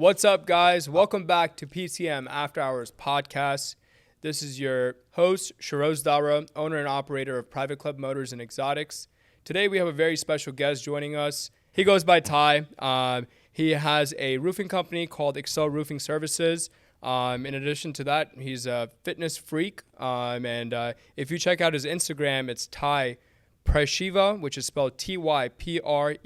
What's up, guys? Welcome back to PCM After Hours Podcast. This is your host, Shiroz Dara, owner and operator of Private Club Motors and Exotics. Today, we have a very special guest joining us. He goes by Ty. He has a roofing company called Excel Roofing Services. In addition to that, he's a fitness freak. If you check out his Instagram, it's Ty Presheva, which is spelled Typresheva.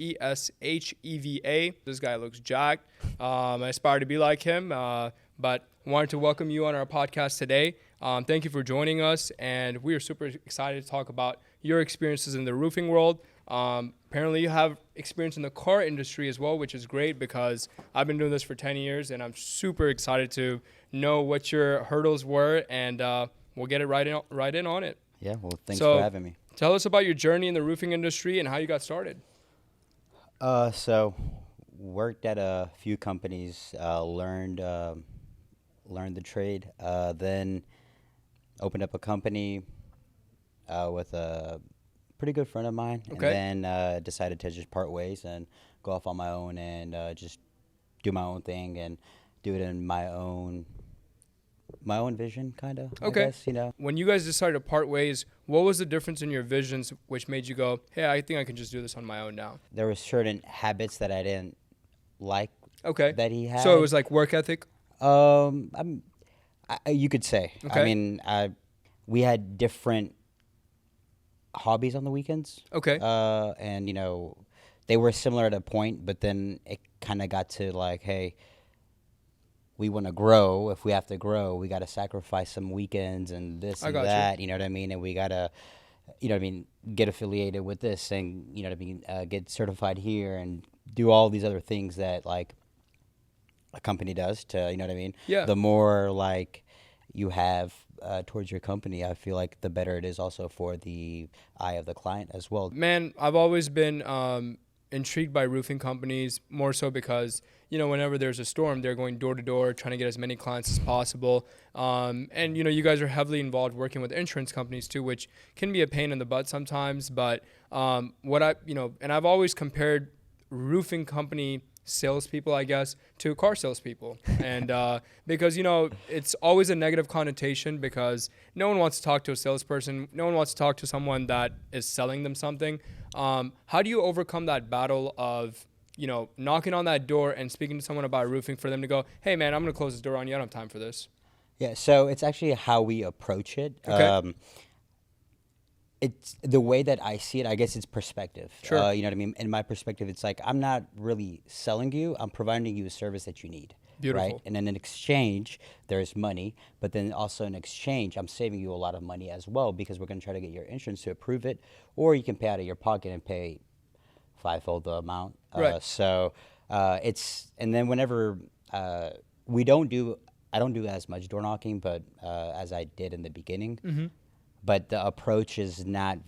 This guy looks jacked. I aspire to be like him, but wanted to welcome you on our podcast today. Thank you for joining us, and we are super excited to talk about your experiences in the roofing world. Apparently, you have experience in the car industry as well, which is great because I've been doing this for 10 years, and I'm super excited to know what your hurdles were, and we'll get it right in on it. Yeah, well, thanks for having me. Tell us about your journey in the roofing industry and how you got started. So worked at a few companies, learned the trade, then opened up a company with a pretty good friend of mine, Okay. and then decided to just part ways and go off on my own and just do my own thing and do it in my own vision, kind of. Okay. I guess, you know. When you guys decided to part ways, what was the difference in your visions which made you go, hey, I think I can just do this on my own now? There were certain habits that I didn't like. Okay. That he had. So it was like work ethic? You could say. Okay. I mean, we had different hobbies on the weekends. Okay. And, you know, they were similar at a point, but then it kind of got to like, hey, we want to grow. If we have to grow, we got to sacrifice some weekends and this and that. You know what I mean? And we got to, you know what I mean, get affiliated with this and, you know what I mean, get certified here and do all these other things that, like, a company does to, you know what I mean? Yeah. The more, like, you have towards your company, I feel like the better it is also for the eye of the client as well. Man, I've always been intrigued by roofing companies, more so because, you know, whenever there's a storm, they're going door to door, trying to get as many clients as possible. And, you know, you guys are heavily involved working with insurance companies too, which can be a pain in the butt sometimes. But and I've always compared roofing company salespeople, I guess, to car salespeople. And because, you know, it's always a negative connotation because no one wants to talk to a salesperson. No one wants to talk to someone that is selling them something. How do you overcome that battle of, you know, knocking on that door and speaking to someone about roofing for them to go, hey, man, I'm going to close this door on you. I don't have time for this. Yeah, so it's actually how we approach it. Okay. It's the way that I see it, I guess it's perspective. Sure. You know what I mean? In my perspective, it's like I'm not really selling you. I'm providing you a service that you need. Beautiful. Right? And then in exchange, there's money. But then also in exchange, I'm saving you a lot of money as well because we're going to try to get your insurance to approve it. Or you can pay out of your pocket and pay fivefold the amount. Right. And then whenever I don't do as much door knocking, but as I did in the beginning. Mm-hmm. But the approach is not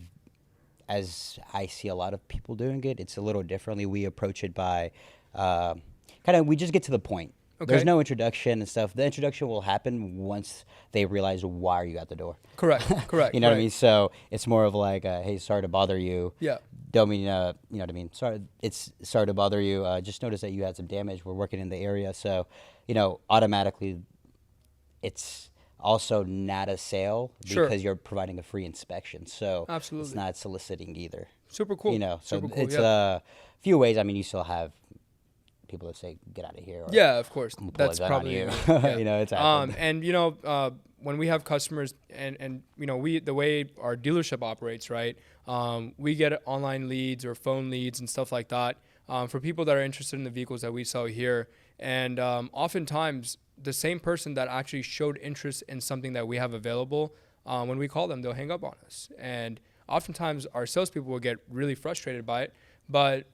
as I see a lot of people doing it. It's a little differently. We approach it by we just get to the point. Okay. There's no introduction and stuff. The introduction will happen once they realize why are you at the door. Correct. You know what I mean? So it's more of like, hey, sorry to bother you. Yeah. Don't mean, you know what I mean? Sorry to bother you. Just noticed that you had some damage. We're working in the area. So, you know, automatically it's also not a sale because you're providing a free inspection. So absolutely. It's not soliciting either. Super cool. You know, so Super cool, it's a few ways. I mean, you still have people that say, get out of here. Or, yeah, of course. That's probably you. Yeah. You know, it's happened. And, you know, when we have customers and you know, the way our dealership operates, right, we get online leads or phone leads and stuff like that for people that are interested in the vehicles that we sell here. And oftentimes, the same person that actually showed interest in something that we have available, when we call them, they'll hang up on us. And oftentimes, our salespeople will get really frustrated by it. But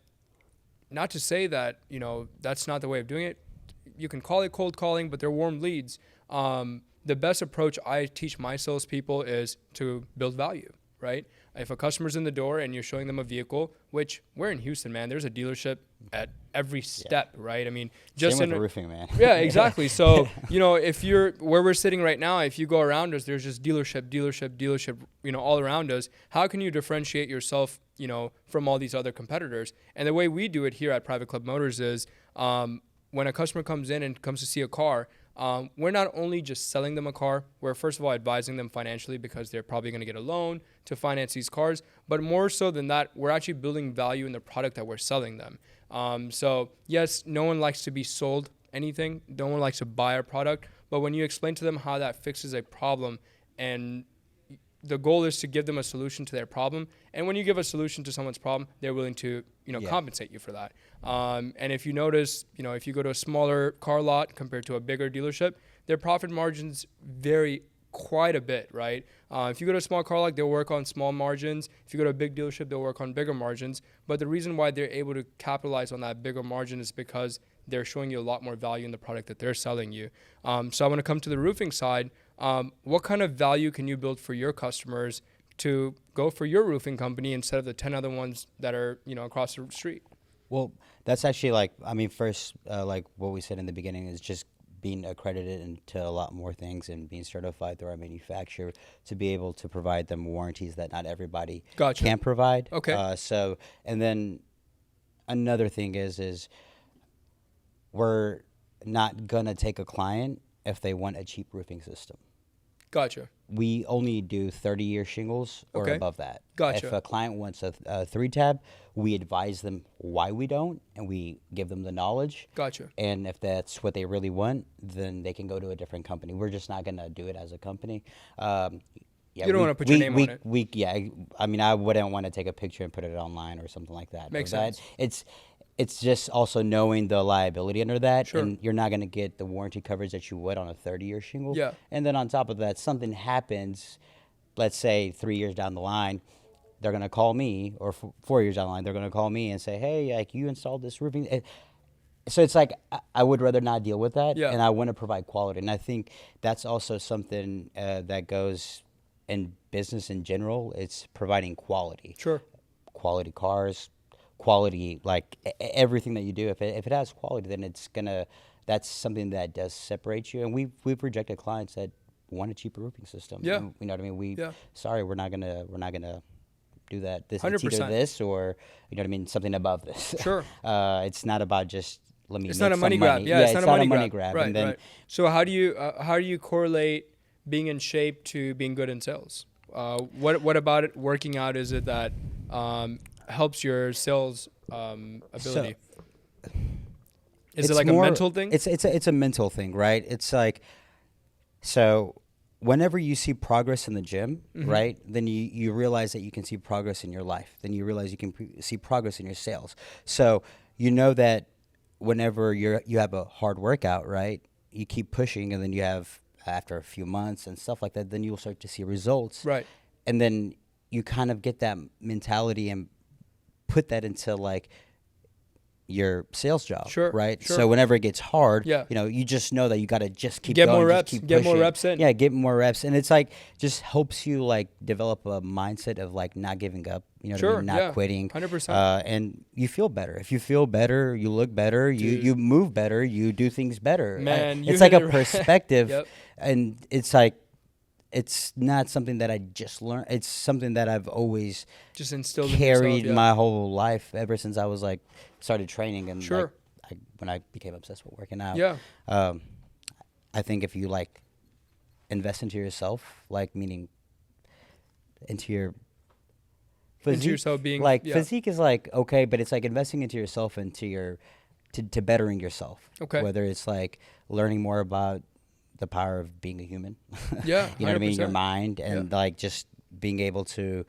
not to say that, you know, that's not the way of doing it. You can call it cold calling, but they're warm leads. The best approach I teach my salespeople is to build value, right? If a customer's in the door and you're showing them a vehicle, which we're in Houston, man, there's a dealership at every step, right? I mean, just Same with roofing, man. Yeah, exactly. So, you know, if you're where we're sitting right now, if you go around us, there's just dealership, you know, all around us. How can you differentiate yourself, you know, from all these other competitors? And the way we do it here at Private Club Motors is when a customer comes in and comes to see a car, we're not only just selling them a car, we're first of all advising them financially because they're probably going to get a loan to finance these cars. But more so than that, we're actually building value in the product that we're selling them. So yes, no one likes to be sold anything. No one likes to buy a product. But when you explain to them how that fixes a problem, and the goal is to give them a solution to their problem. And when you give a solution to someone's problem, they're willing to, compensate you for that. And if you notice, if you go to a smaller car lot compared to a bigger dealership, their profit margins vary quite a bit, right? If you go to a small car lot, they'll work on small margins. If you go to a big dealership, they'll work on bigger margins. But the reason why they're able to capitalize on that bigger margin is because they're showing you a lot more value in the product that they're selling you. So I want to come to the roofing side. What kind of value can you build for your customers to go for your roofing company instead of the 10 other ones that are, across the street? Well, that's actually first, like what we said in the beginning is just being accredited into a lot more things and being certified through our manufacturer to be able to provide them warranties that not everybody can provide. Okay. And then another thing is we're not going to take a client if they want a cheap roofing system. Gotcha. We only do 30-year shingles or above that. Gotcha. If a client wants a 3-tab, we advise them why we don't, and we give them the knowledge. Gotcha. And if that's what they really want, then they can go to a different company. We're just not going to do it as a company. You don't want to put your name on it. I wouldn't want to take a picture and put it online or something like that. Makes sense. It's just also knowing the liability under that, Sure. and you're not going to get the warranty coverage that you would on a 30-year shingle. Yeah. And then on top of that, something happens, let's say 3 years down the line, they're going to call me, or 4 years down the line, they're going to call me and say, hey, like you installed this roofing. So it's like I would rather not deal with that, and I want to provide quality. And I think that's also something that goes in business in general. It's providing quality. Sure. Quality cars, quality, like everything that you do. If it has quality, then that's something that does separate you. And we've rejected clients that want a cheaper roofing system. Yeah. You know what I mean? Sorry, we're not gonna do that. This 100%. It's either this or, you know what I mean, something above this. Sure. It's not about just it's not a money grab. Yeah, it's not a money money grab. grab. Right, And then, right. So how do you correlate being in shape to being good in sales? What about it working out is it that helps your sales ability? Is it like a mental thing? It's a mental thing, right? It's like, so whenever you see progress in the gym, right, then you realize that you can see progress in your life. Then you realize you can see progress in your sales. So you know that whenever you have a hard workout, right, you keep pushing, and then you have, after a few months and stuff like that, then you'll start to see results. Right. And then you kind of get that mentality and put that into like your sales job, Sure, right? sure. So whenever it gets hard, Yeah. You just know that you got to just keep Get going, more just reps, keep get more pushing. reps in. Yeah, get more reps. And it's like, just helps you like develop a mindset of like not giving up, you know what I Sure, mean? Not quitting. 100%. And you feel better. If you feel better, you look better, you move better, you do things better. Man, you it's like hit a it right. perspective. Yep. And it's like, it's not something that I just learned. It's something that I've always just instilled carried in yourself, my whole life ever since I was like started training and Sure. like, when I became obsessed with working out. Yeah. I think if you like invest into yourself, like meaning into your physique, Into yourself being like physique is like okay, but it's like investing into yourself and to bettering yourself. Okay. Whether it's like learning more about the power of being a human. Yeah. You know what I mean? 100%. Your mind and like just being able to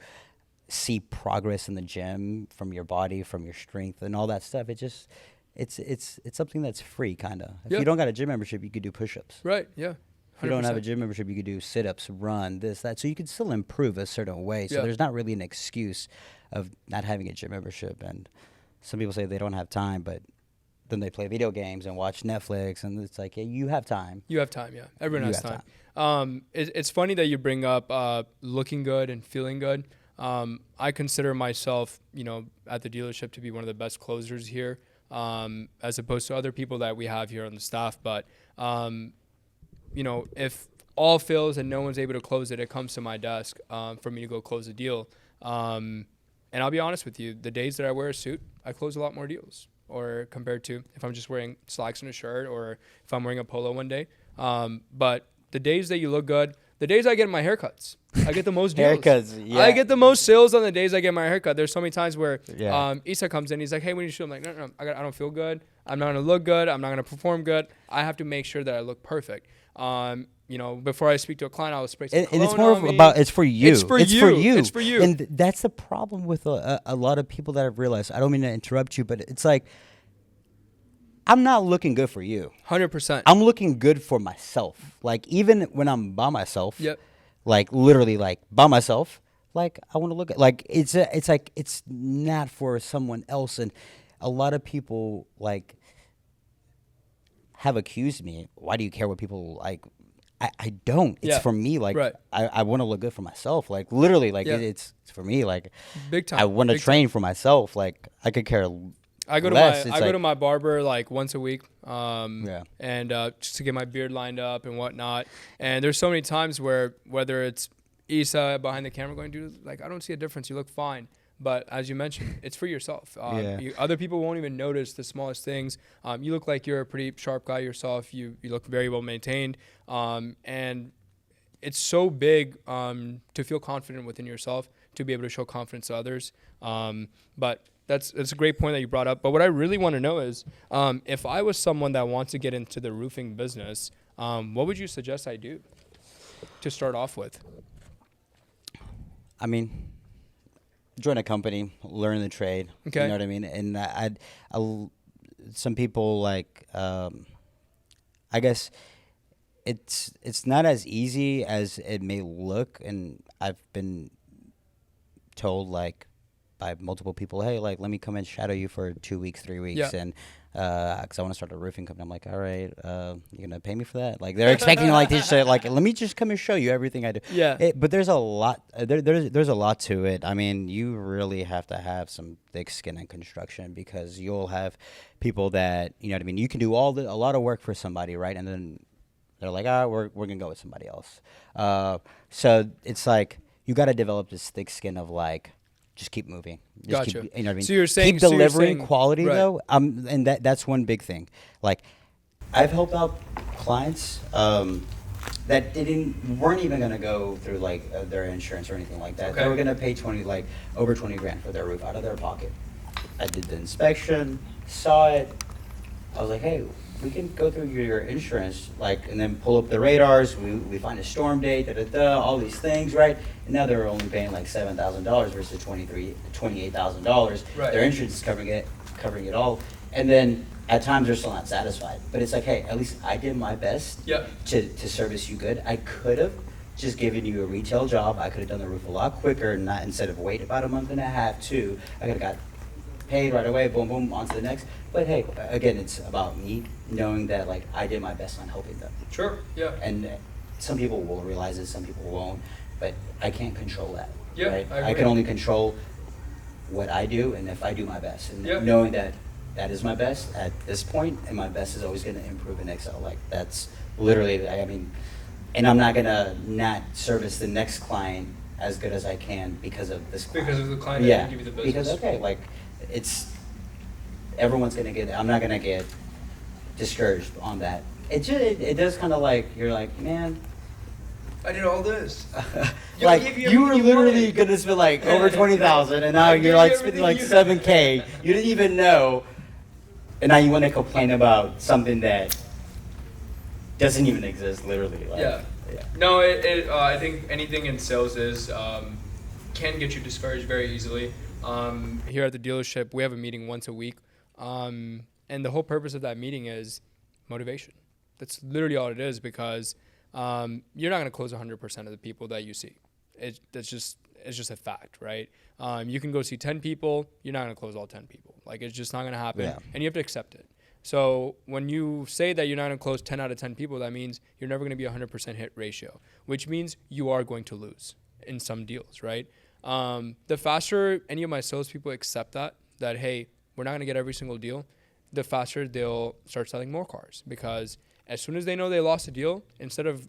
see progress in the gym from your body, from your strength and all that stuff. It just, it's something that's free kind of. If you don't got a gym membership, you could do push-ups. Right. Yeah. 100%. If you don't have a gym membership, you could do sit-ups, run, this, that. So you could still improve a certain way. So there's not really an excuse of not having a gym membership. And some people say they don't have time, but then they play video games and watch Netflix, and it's like, yeah, you have time. You have time, yeah. Everyone has time. It's funny that you bring up looking good and feeling good. I consider myself, at the dealership to be one of the best closers here, as opposed to other people that we have here on the staff. But, if all fails and no one's able to close it, it comes to my desk for me to go close a deal. And I'll be honest with you, the days that I wear a suit, I close a lot more deals. or compared to if I'm just wearing slacks and a shirt or if I'm wearing a polo one day. But the days that you look good, the days I get my haircuts, I get the most deals. Haircuts, yeah. I get the most sales on the days I get my haircut. There's so many times where Yeah. Issa comes in, he's like, hey, when you shoot, I'm like, no, I don't feel good. I'm not gonna look good. I'm not gonna perform good. I have to make sure that I look perfect. Before I speak to a client, I'll spray some And it's cologne more on me. about it's for you. It's for you. It's for you. And that's the problem with a lot of people that I've realized. I don't mean to interrupt you, but it's like I'm not looking good for you. 100%. I'm looking good for myself. Like even when I'm by myself, Yep. like literally like by myself, like I want to look at like it's like it's not for someone else. And a lot of people like have accused me. Why do you care what people like? I don't. It's Yeah. for me. Like Right. I want to look good for myself. Like literally, like Yeah. it's for me. Like Big time. I want to Big train for myself. Like I could care. I go less. to It's go to my barber like once a week, Yeah. and just to get my beard lined up and whatnot. And there's so many times where whether it's Issa behind the camera going, dude, like I don't see a difference. You look fine. But as you mentioned, it's for yourself. Yeah. Other people won't even notice the smallest things. You look like you're a pretty sharp guy yourself. You look very well maintained, and it's so big to feel confident within yourself to be able to show confidence to others. But that's a great point that you brought up. But what I really want to know is, if I was someone that wants to get into the roofing business, what would you suggest I do to start off with? I mean, join a company, learn the trade. Okay. You know what I mean? And some people like, I guess it's not as easy as it may look. And I've been told like by multiple people, hey, like let me come and shadow you for 2 weeks, 3 weeks, Yeah. and because I want to start a roofing company. I'm like, all right, you're gonna pay me for that? Like they're expecting like this shit. Like let me just come and show you everything I do. Yeah. But there's a lot. There's a lot to it. I mean, you really have to have some thick skin in construction because you'll have people that you know what I mean. You can do a lot of work for somebody, right? And then they're like, we're gonna go with somebody else. So it's like you got to develop this thick skin of like. Just keep moving. Just Gotcha. Keep, you know what I mean? So you're saying keep delivering quality right. though. And that's one big thing. Like, I've helped out clients that weren't even gonna go through like their insurance or anything like that. Okay. They were gonna pay over 20 grand for their roof out of their pocket. I did the inspection, saw it. I was like, hey, we can go through your insurance, like, and then pull up the radars. We find a storm date, all these things, right? And now they're only paying like $7,000 versus $28,000. Right. Their insurance is covering it all. And then at times they're still not satisfied. But it's like, hey, at least I did my best Yep. to service you good. I could have just given you a retail job. I could have done the roof a lot quicker, not instead of wait about a month and a half, 2. I could have got paid right away, boom, boom, on to the next. But hey, again, it's about me knowing that like I did my best on helping them. Sure. Yeah. And some people will realize it, some people won't, but I can't control that. Yeah, Right? I I agree. can only control what I do, and if I do my best, and Yeah. knowing that that is my best at this point, and my best is always going to improve and excel. Like that's literally, I mean, and I'm not gonna not service the next client as good as I can because of this client. Because of the client that Yeah, didn't give you the because business. okay, like it's everyone's gonna get. I'm not gonna get discouraged on that. It does kind of like you're like, man. I did all this. Like I gave you you were everything you literally wanted. gonna spend like over 20,000, and now I gave you're you like everything spending like you 7K. You didn't even know, and now you want to complain about something that doesn't even exist, literally. Like, Yeah. No, I think anything in sales can get you discouraged very easily. Here at the dealership, we have a meeting once a week, and the whole purpose of that meeting is motivation. That's literally all it is because you're not going to close 100% of the people that you see. It's just a fact, right? You can go see 10 people, you're not going to close all 10 people. Like it's just not going to happen, Yeah. and you have to accept it. So when you say that you're not going to close 10 out of 10 people, that means you're never going to be 100% hit ratio, which means you are going to lose in some deals, right? The faster any of my salespeople accept that, hey, we're not going to get every single deal, the faster they'll start selling more cars. Because as soon as they know they lost a deal, instead of,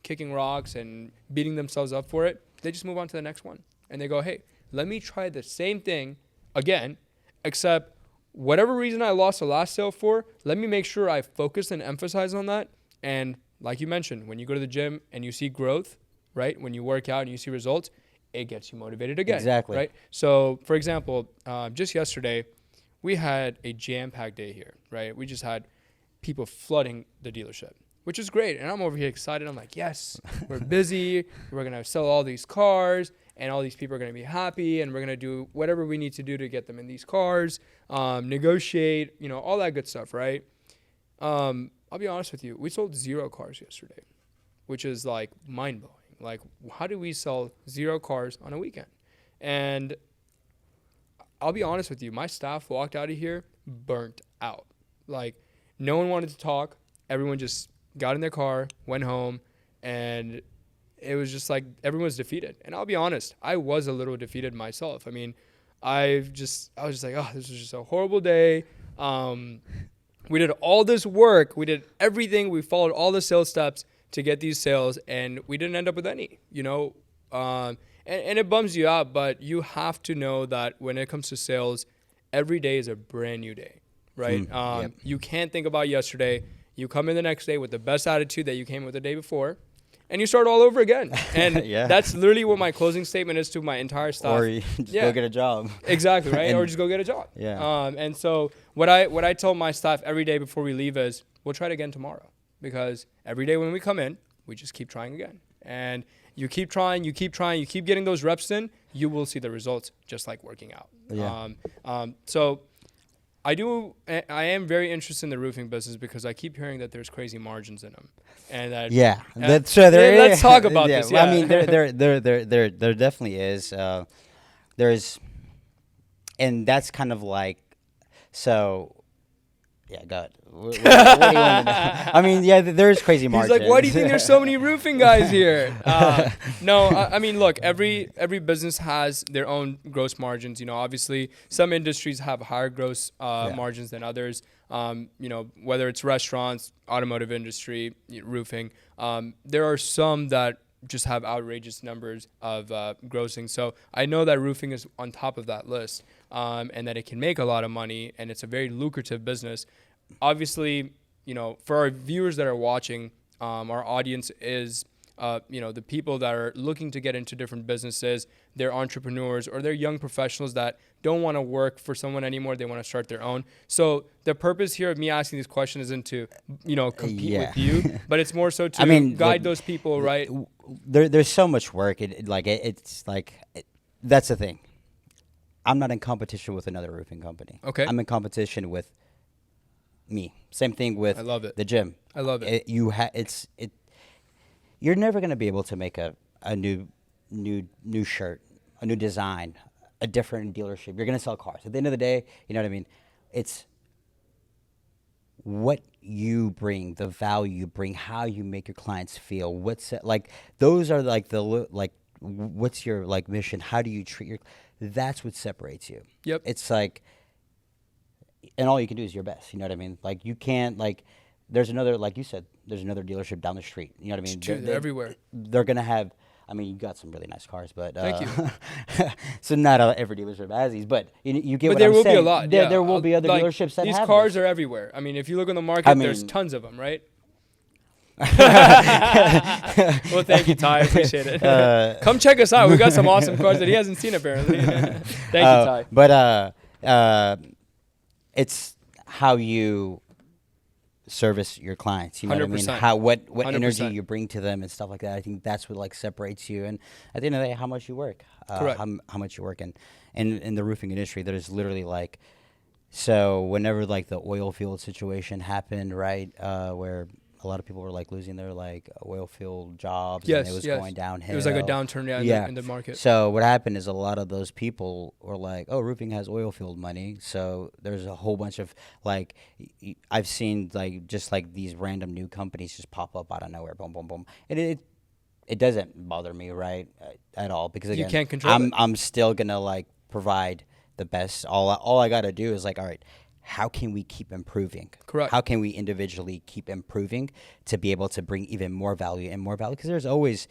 kicking rocks and beating themselves up for it, they just move on to the next one. And they go, hey, let me try the same thing again, except whatever reason I lost the last sale for, let me make sure I focus and emphasize on that. And like you mentioned, when you go to the gym and you see growth, right? When you work out and you see results, it gets you motivated again. Exactly. Right? So, for example, just yesterday, we had a jam-packed day here, right? We just had people flooding the dealership, which is great. And I'm over here excited. I'm like, yes, we're busy. We're going to sell all these cars, and all these people are going to be happy, and we're going to do whatever we need to do to get them in these cars, negotiate, all that good stuff, right? I'll be honest with you. We sold 0 cars yesterday, which is like mind-blowing. Like, how do we sell 0 cars on a weekend? And I'll be honest with you. My staff walked out of here burnt out. Like, no one wanted to talk. Everyone just got in their car, went home, and it was just like everyone was defeated. And I'll be honest, I was a little defeated myself. I mean, I was just like, oh, this was just a horrible day. We did all this work. We did everything. We followed all the sales steps to get these sales, and we didn't end up with any, and it bums you out, but you have to know that when it comes to sales, every day is a brand new day, right? Yep. You can't think about yesterday. You come in the next day with the best attitude that you came with the day before, and you start all over again. And that's literally what my closing statement is to my entire staff. Or you just go get a job. Exactly, right? Or just go get a job. Yeah. And so what I tell my staff every day before we leave is, we'll try it again tomorrow. Because every day when we come in, we just keep trying again. And you keep trying, you keep getting those reps in, you will see the results just like working out. Yeah. So I am very interested in the roofing business because I keep hearing that there's crazy margins in them. And that that's true. Let's talk about this. Yeah. I mean, there definitely is. And that's kind of like, so. Yeah, God. What do you want to know? I mean, there's crazy margins. He's like, why do you think there's so many roofing guys here? No, I mean, look, every business has their own gross margins. Obviously, some industries have higher gross margins than others. Whether it's restaurants, automotive industry, roofing. There are some that just have outrageous numbers of grossing. So I know that roofing is on top of that list, and that it can make a lot of money, and it's a very lucrative business. Obviously, for our viewers that are watching, our audience is, the people that are looking to get into different businesses. They're entrepreneurs or they're young professionals that don't want to work for someone anymore. They want to start their own. So the purpose here of me asking these questions isn't to, compete with you, but it's more so to guide those people, right? There's so much work. That's the thing. I'm not in competition with another roofing company. Okay. I'm in competition with me. Same thing with I love it. the gym. I love it. You're never going to be able to make a new shirt, a new design, a different dealership. You're going to sell cars. At the end of the day, you know what I mean? It's what you bring, the value you bring, how you make your clients feel. Those are what's your mission? How do you treat that's what separates you. Yep. It's like, and all you can do is your best. You know what I mean? Like, you can't, there's another, like you said, there's another dealership down the street. You know what I mean? They're everywhere. They're going to have, you got some really nice cars, but thank you. so not every dealership has these, but you get but what there I'm will saying. be a lot. There will be other dealerships that these have cars this. are everywhere. I mean, if you look on the market, there's tons of them, right? Well, thank you, Ty. I appreciate it. Come check us out. We got some awesome cars that he hasn't seen apparently. Thank you, Ty. But it's how you service your clients. You know 100%. what I mean? What 100%. energy you bring to them and stuff like that. I think that's what separates you. And at the end of the day, how much you work. Correct. How much you work. And in the roofing industry, there's literally so whenever the oil field situation happened, right, where a lot of people were losing their oil field jobs, and it was going downhill. It was a downturn in the market. So what happened is a lot of those people were oh, roofing has oil field money. So there's a whole bunch of I've seen just these random new companies just pop up out of nowhere, boom, boom, boom, and it doesn't bother me, right, at all, because again, you can't control it. I'm still gonna provide the best. All I gotta do is all right, how can we keep improving? Correct. How can we individually keep improving to be able to bring even more value and more value? Because there's always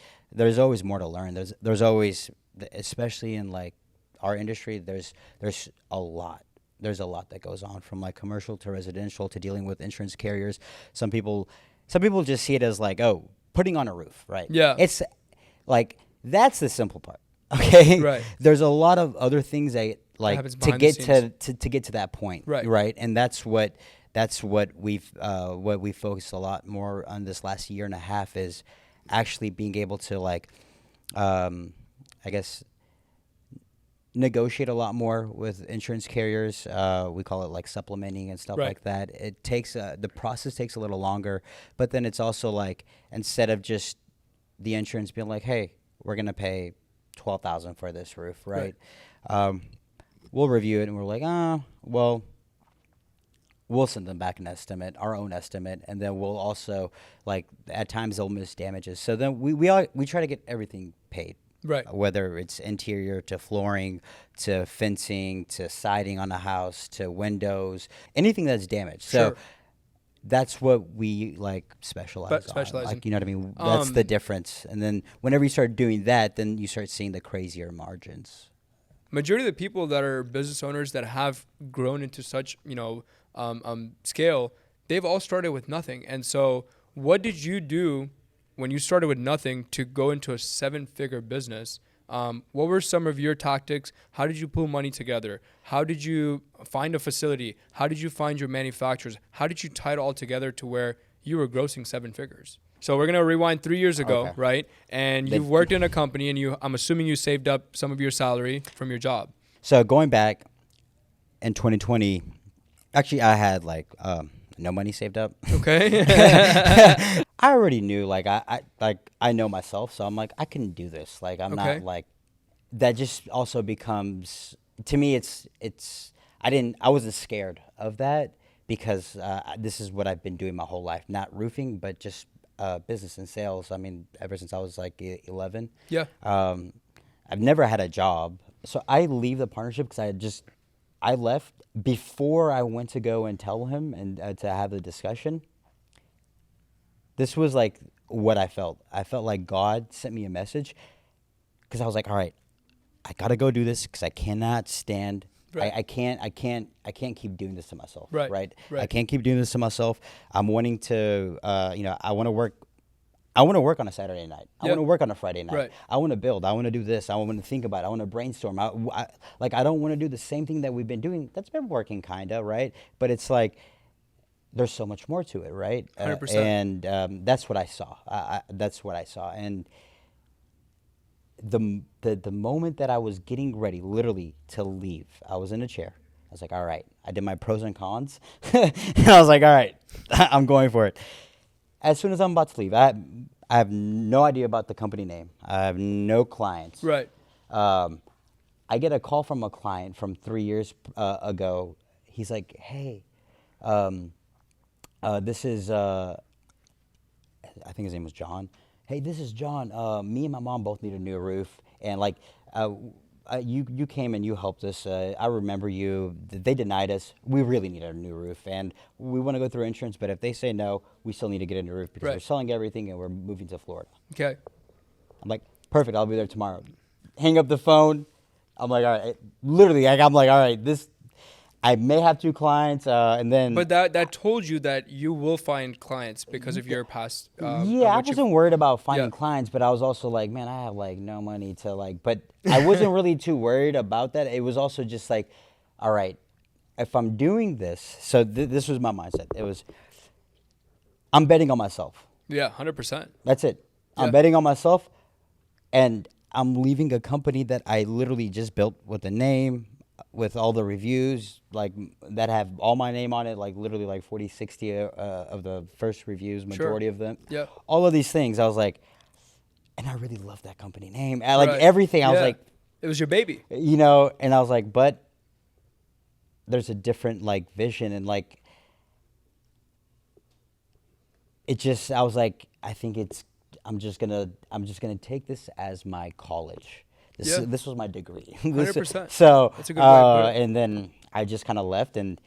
more to learn. There's always, especially in our industry, there's a lot there's a lot that goes on, from like commercial to residential to dealing with insurance carriers. Some people just see it as like, oh, putting on a roof, right? Yeah. It's like, that's the simple part. Okay. Right. There's a lot of other things that like happens to behind the get scenes. to get to that point. Right. Right. And that's what we focused a lot more on this last year and a half, is actually being able to like, I guess, negotiate a lot more with insurance carriers. We call it like supplementing and stuff Right. like that. It takes the process takes a little longer, but then it's also like, instead of just the insurance being like, hey, we're gonna pay $12,000 for this roof, right? We'll review it and we're like, well, we'll send them back an estimate, our own estimate, and then we'll also, like, at times they'll miss damages. So then we try to get everything paid. Right. Whether it's interior to flooring to fencing to siding on a house to windows, anything that's damaged. So Sure. that's what we like specialize on. Like, you know what I mean? That's the difference. And then whenever you start doing that, then you start seeing the crazier margins. Majority of the people that are business owners that have grown into such, scale, they've all started with nothing. And so what did you do when you started with nothing to go into a 7-figure business? What were some of your tactics? How did you pull money together? How did you find a facility? How did you find your manufacturers? How did you tie it all together to where you were grossing 7 figures? So we're going to rewind 3 years ago, Okay. right? And you've worked in a company, and I'm assuming you saved up some of your salary from your job. So going back in 2020, actually I had like no money saved up. Okay. I already knew, like, I know myself, so I'm like, I can do this. Like, I'm Okay. not like, that just also becomes, to me, I wasn't scared of that, because this is what I've been doing my whole life. Not roofing, but just business and sales. I mean, ever since I was like 11. Yeah. I've never had a job. So I leave the partnership because I left before I went to go and tell him and to have the discussion. This was like what I felt. I felt like God sent me a message, because I was like, all right, I got to go do this, because I cannot stand. Right. I can't keep doing this to myself. Right. Right. Right. I can't keep doing this to myself. I'm wanting to, I want to work. I want to work on a Saturday night. I want to work on a Friday night. Right. I want to build. I want to do this. I want to think about it. I want to brainstorm. I don't want to do the same thing that we've been doing. That's been working, kind of, right? But it's like, there's so much more to it, right? 100%. And that's what I saw. That's what I saw. And the moment that I was getting ready, literally, to leave, I was in a chair. I was like, all right. I did my pros and cons. And I was like, all right, I'm going for it. As soon as I'm about to leave, I have no idea about the company name. I have no clients. Right. I get a call from a client from 3 years ago. He's like, hey, this is, I think his name was John. Hey, this is John. Me and my mom both need a new roof. And like, you came and you helped us. I remember you. They denied us. We really need a new roof. And we want to go through insurance, but if they say no, we still need to get a new roof, because we're selling everything and we're moving to Florida. Okay. I'm like, perfect. I'll be there tomorrow. Hang up the phone. I'm like, all right. Literally, I'm like, all right, I may have 2 clients, and then. But that told you that you will find clients because of your past. Yeah, I wasn't worried about finding clients, but I was also like, man, I have like no money to like. But I wasn't really too worried about that. It was also just like, all right, if I'm doing this, so this was my mindset. It was, I'm betting on myself. Yeah, 100%. That's it. I'm betting on myself, and I'm leaving a company that I literally just built with a name, with all the reviews, like, that have all my name on it, like literally like 40, 60 of the first reviews, majority of them. Yeah. All of these things, I was like, and I really love that company name. Like everything, I was like. It was your baby. And I was like, but there's a different like vision, and like, it just, I was like, I think I'm just gonna take this as my college. This was my degree. 100%. So, that's a good way. and then I just kind of left, and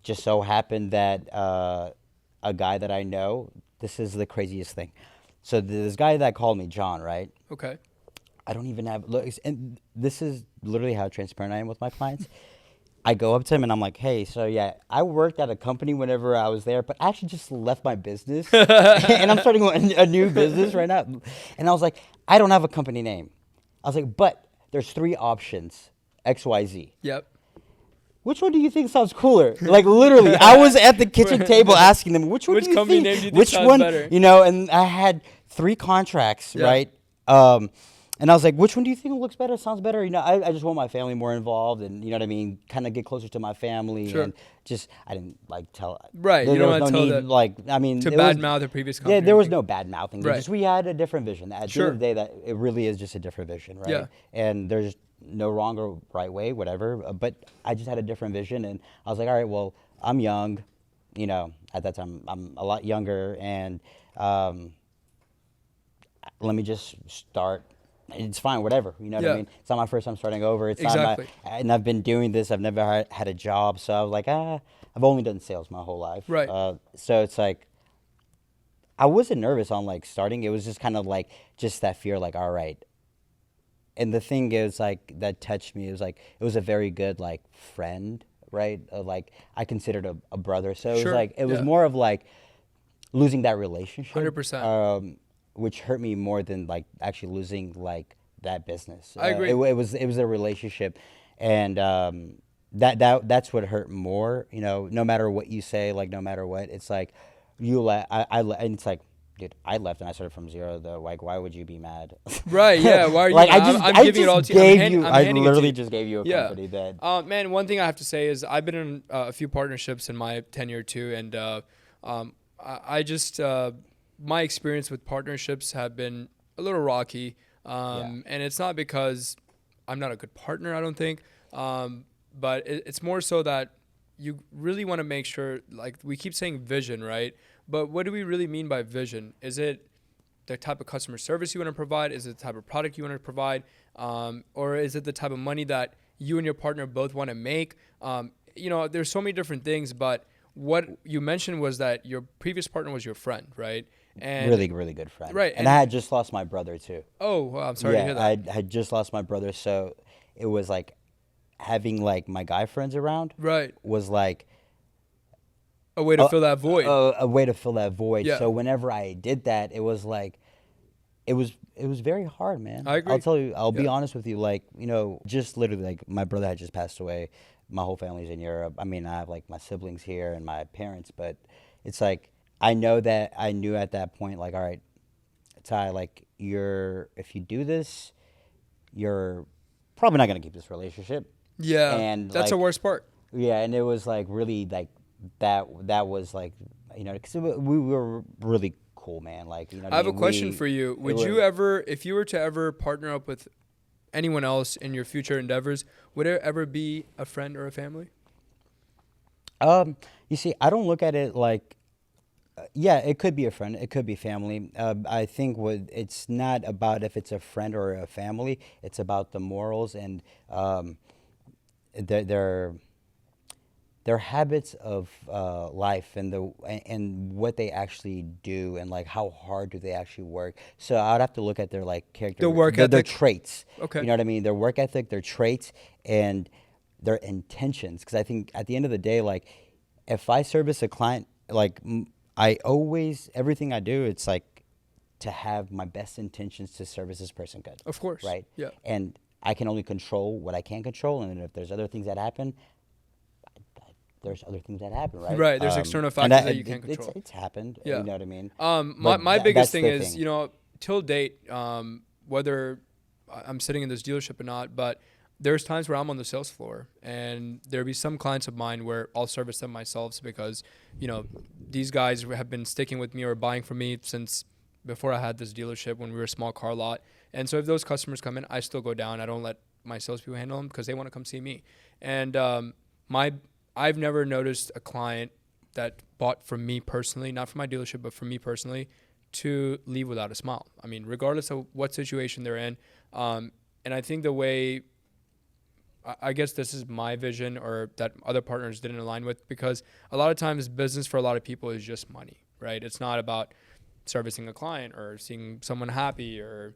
just so happened that a guy that I know, this is the craziest thing. So this guy that called me, John, right? Okay. I don't even have, look, and this is literally how transparent I am with my clients. I go up to him and I'm like, hey, so yeah, I worked at a company whenever I was there, but I actually just left my business and I'm starting a new business right now. And I was like, I don't have a company name. I was like, but there's 3 options, X, Y, Z. Yep. Which one do you think sounds cooler? Like literally, I was at the kitchen table asking them, which one do you company think? name do you think Which sounds one? better? You know, and I had 3 contracts, Yeah. right? And I was like, which one do you think looks better, sounds better? You know, I just want my family more involved and, you know what I mean, kind of get closer to my family. Sure. And just, I didn't like tell. Right, There, you don't there was wanna no tell need, that like, I mean. to it was- badmouth the previous company. Yeah, or there was anything. no bad mouthing. Right. Just we had a different vision. At the end of the day, that it really is just a different vision, right? Yeah. And there's no wrong or right way, whatever. But I just had a different vision, and I was like, all right, well, I'm young, you know. At that time, I'm a lot younger, and let me just start. It's fine, whatever. You know what I Yeah. mean? It's not my first time starting over. It's Exactly. not my, and I've been doing this. I've never had a job, so I was like, I've only done sales my whole life. Right. So it's like, I wasn't nervous on like starting. It was just kind of like just that fear, like, all right. And the thing is, like, that touched me. It was like, it was a very good like friend, right? Like I considered a brother. So it Sure. was like, it was Yeah. more of like losing that relationship. 100%. Which hurt me more than like actually losing like that business. I agree. It was a relationship, and that's what hurt more. You know, no matter what you say, like no matter what, it's like and it's like, dude, I left and I started from zero. Though, like, why would you be mad? Right? Yeah. Why are you? Like I'm giving it all to you. I handing it to literally you. just gave you a Yeah. company that. Man, one thing I have to say is I've been in a few partnerships in my tenure too, and I just my experience with partnerships have been a little rocky, and it's not because I'm not a good partner, I don't think, but it's more so that you really want to make sure, like we keep saying vision, right? But what do we really mean by vision? Is it the type of customer service you want to provide? Is it the type of product you want to provide? Or is it the type of money that you and your partner both want to make? You know, there's so many different things, but what you mentioned was that your previous partner was your friend, right? And Really, really good friend. Right, And I had just lost my brother too. oh, well, I'm sorry to hear that. I had just lost my brother, so it was like having like my guy friends around Right. was like A way to fill that void. a way to fill that void. Yeah. So whenever I did that, it was like it was very hard, man. I agree. I'll tell you. I'll be Yeah. honest with you. Like, you know, just literally, like my brother had just passed away. My whole family's in Europe. I mean, I have like my siblings here and my parents, but it's like I knew at that point, like, all right, Ty, like if you do this, you're probably not gonna keep this relationship. Yeah. And that's the like, worst part. Yeah, and it was like really like that was like, you know, because we were really cool, man. Like, you know what I have a mean? question for you. Would you ever, if you were to ever partner up with anyone else in your future endeavors, would it ever be a friend or a family? You see, I don't look at it like, yeah, it could be a friend, it could be family. I think it's not about if it's a friend or a family. It's about the morals and their habits of life and what they actually do and like how hard do they actually work. So I'd have to look at their like character, Their work their ethic. traits. Okay. You know what I mean? Their work ethic, their traits, and their intentions. Because I think at the end of the day, like if I service a client, like I always everything I do, it's like to have my best intentions to service this person good. Of course. Right. Yeah. And I can only control what I can control, and if there's other things that happen, there's other things that happen, right? Right, there's external and factors that you can't control. It's happened. Yeah. You know what I mean? My biggest that's thing the is, thing. you know, till date, whether I'm sitting in this dealership or not, but there's times where I'm on the sales floor and there'll be some clients of mine where I'll service them myself because, you know, these guys have been sticking with me or buying from me since before I had this dealership when we were a small car lot. And so if those customers come in, I still go down. I don't let my salespeople handle them because they want to come see me. And I've never noticed a client that bought from me personally, not from my dealership, but from me personally, to leave without a smile. I mean, regardless of what situation they're in. And I think the way, I guess this is my vision or that other partners didn't align with, because a lot of times business for a lot of people is just money, right? It's not about servicing a client or seeing someone happy or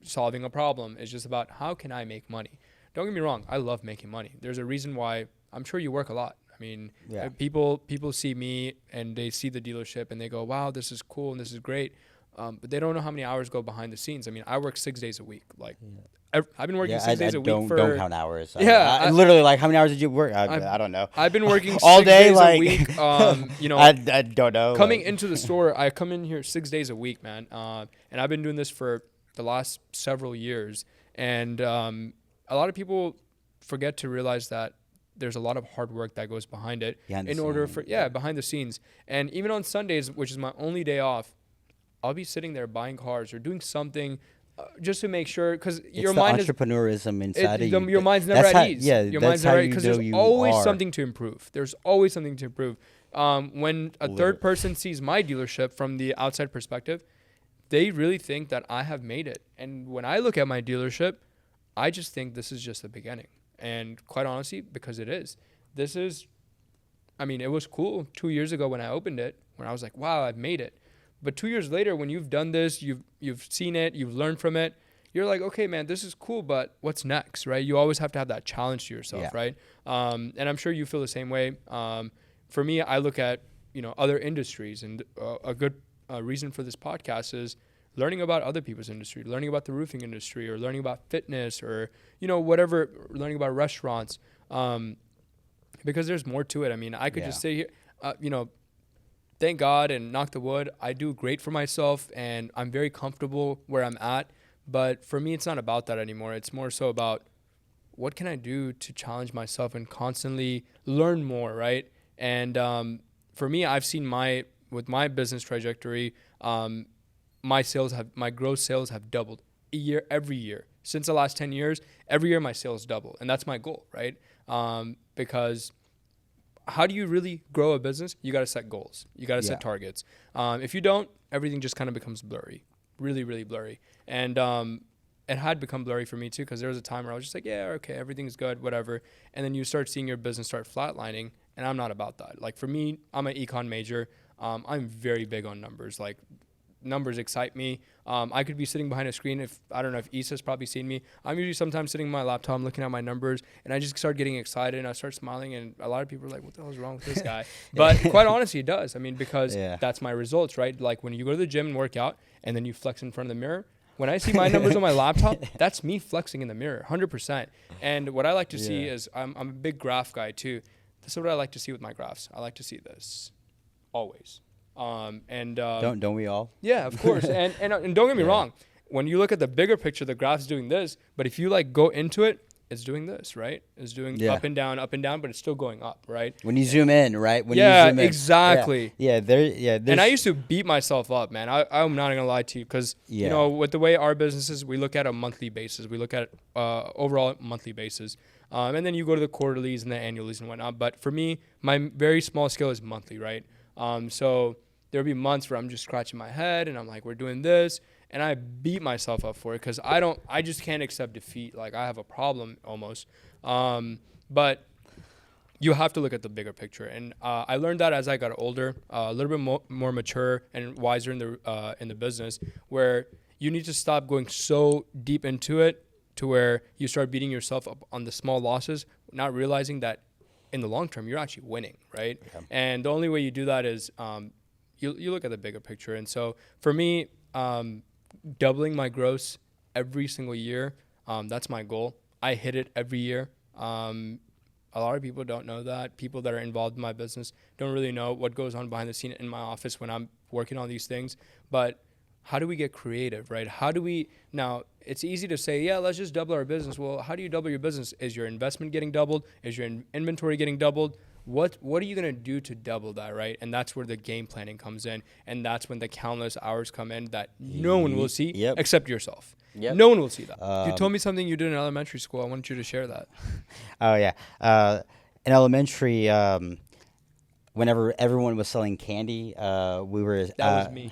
solving a problem. It's just about how can I make money? Don't get me wrong. I love making money. There's a reason why I'm sure you work a lot. I mean, Yeah. people see me and they see the dealership and they go, wow, this is cool and this is great. But they don't know how many hours go behind the scenes. I mean, I work 6 days a week. Like, I've been working 6 days a week for. Don't count hours. Yeah, I literally, like, how many hours did you work? I don't know. I've been working all 6 day, days like, a week. You know, I don't know. coming into the store, I come in here 6 days a week, man. And I've been doing this for the last several years. And a lot of people forget to realize that there's a lot of hard work that goes behind it in order for behind the scenes. And even on Sundays, which is my only day off, I'll be sitting there buying cars or doing something just to make sure, because your mind is entrepreneurism inside of you. Your mind's never at ease. Yeah, your that's mind's never how at ease you because know there's you always are. something to improve. There's always something to improve. When a third person sees my dealership from the outside perspective, they really think that I have made it. And when I look at my dealership, I just think this is just the beginning. And quite honestly, because it is. This is, I mean, it was cool 2 years ago when I opened it, when I was like, wow, I've made it. But 2 years later, when you've done this, you've seen it, you've learned from it, you're like, okay, man, this is cool, but what's next, right? You always have to have that challenge to yourself, right? And I'm sure you feel the same way. For me, I look at, other industries, and a good reason for this podcast is learning about other people's industry, learning about the roofing industry, or learning about fitness, or, whatever, learning about restaurants, because there's more to it. I mean, I could just say here, thank God and knock the wood, I do great for myself and I'm very comfortable where I'm at. But for me, it's not about that anymore. It's more so about what can I do to challenge myself and constantly learn more, right? And for me, I've seen with my business trajectory, my gross sales have doubled every year. Since the last 10 years, every year my sales double. And that's my goal, right? Because how do you really grow a business? You got to set goals. You got to set targets. If you don't, everything just kind of becomes blurry, really, really blurry. And it had become blurry for me too, because there was a time where I was just like, yeah, okay, everything's good, whatever. And then you start seeing your business start flatlining, and I'm not about that. Like for me, I'm an econ major. I'm very big on numbers. Like numbers excite me. I could be sitting behind a screen. I don't know if Issa's probably seen me. I'm usually sometimes sitting on my laptop, I'm looking at my numbers, and I just start getting excited and I start smiling, and a lot of people are like, what the hell is wrong with this guy? But quite honestly, it does. I mean, because that's my results, right? Like when you go to the gym and work out and then you flex in front of the mirror, when I see my numbers on my laptop, that's me flexing in the mirror, 100%. And what I like to see is, I'm a big graph guy too. This is what I like to see with my graphs. I like to see this always. Don't we all? Yeah, of course. and don't get me wrong. When you look at the bigger picture, the graph's doing this. But if you like go into it, it's doing this, right? It's doing up and down, but it's still going up, right? When you zoom in, right? When you zoom in. Exactly. And I used to beat myself up, man. I'm not gonna lie to you, because with the way our business is, we look at a monthly basis. We look at overall monthly basis, and then you go to the quarterlies and the annualies and whatnot. But for me, my very small scale is monthly, right? So there'll be months where I'm just scratching my head and I'm like, we're doing this. And I beat myself up for it, because I just can't accept defeat. Like I have a problem almost. But you have to look at the bigger picture. And I learned that as I got older, a little bit more mature and wiser in the business, where you need to stop going so deep into it to where you start beating yourself up on the small losses, not realizing that in the long term, you're actually winning, right? Yeah. And the only way you do that is you look at the bigger picture. And so for me, doubling my gross every single year, that's my goal. I hit it every year. A lot of people don't know that. People that are involved in my business don't really know what goes on behind the scene in my office when I'm working on these things. But how do we get creative, right? Now, it's easy to say, yeah, let's just double our business. Well, how do you double your business? Is your investment getting doubled? Is your inventory getting doubled? What are you going to do to double that, right? And that's where the game planning comes in. And that's when the countless hours come in that no one will see except yourself. Yep. No one will see that. You told me something you did in elementary school. I want you to share that. Oh, yeah. In elementary, whenever everyone was selling candy, we were... That was me.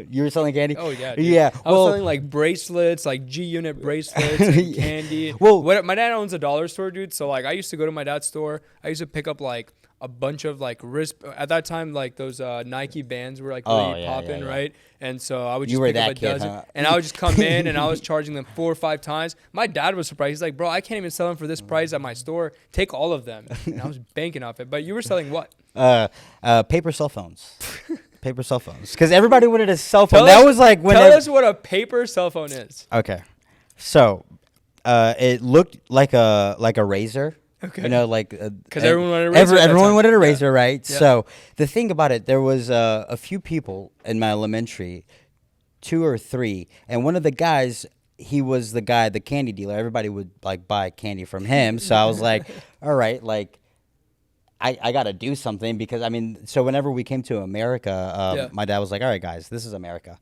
You were selling candy? Oh, yeah, dude. Yeah. I was selling like bracelets, like G-Unit bracelets and candy. Well, my dad owns a dollar store, dude. So like I used to go to my dad's store. I used to pick up like a bunch of like wrist at that time, like those Nike bands were like really popping, right? And so I would just pick up a dozen, huh? And I would just come in and I was charging them 4 or 5 times. My dad was surprised. He's like, bro, I can't even sell them for this price at my store. Take all of them. And I was banking off it. But you were selling what? Paper cell phones. Paper cell phones. Because everybody wanted a cell phone. Tell us what a paper cell phone is. Okay. So it looked like a razor. Okay. You know, like because everyone wanted a razor. Everyone wanted a razor, right? Yeah. So the thing about it, there was a few people in my elementary, 2 or 3, and one of the guys, he was the candy dealer. Everybody would like buy candy from him. So I was like, all right, like I got to do something because I mean, so whenever we came to America, my dad was like, all right, guys, this is America,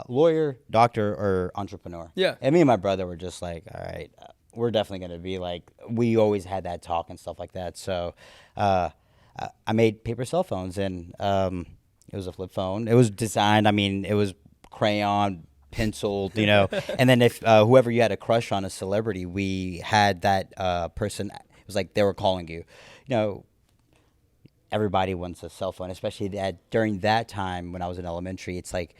lawyer, doctor, or entrepreneur. Yeah. And me and my brother were just like, all right. We're definitely going to be like, we always had that talk and stuff like that. So I made paper cell phones, and it was a flip phone. It was designed, I mean, it was crayon, penciled, you know. And then if whoever you had a crush on, a celebrity, we had that person, it was like they were calling you. You know, everybody wants a cell phone, especially during that time when I was in elementary. It's like,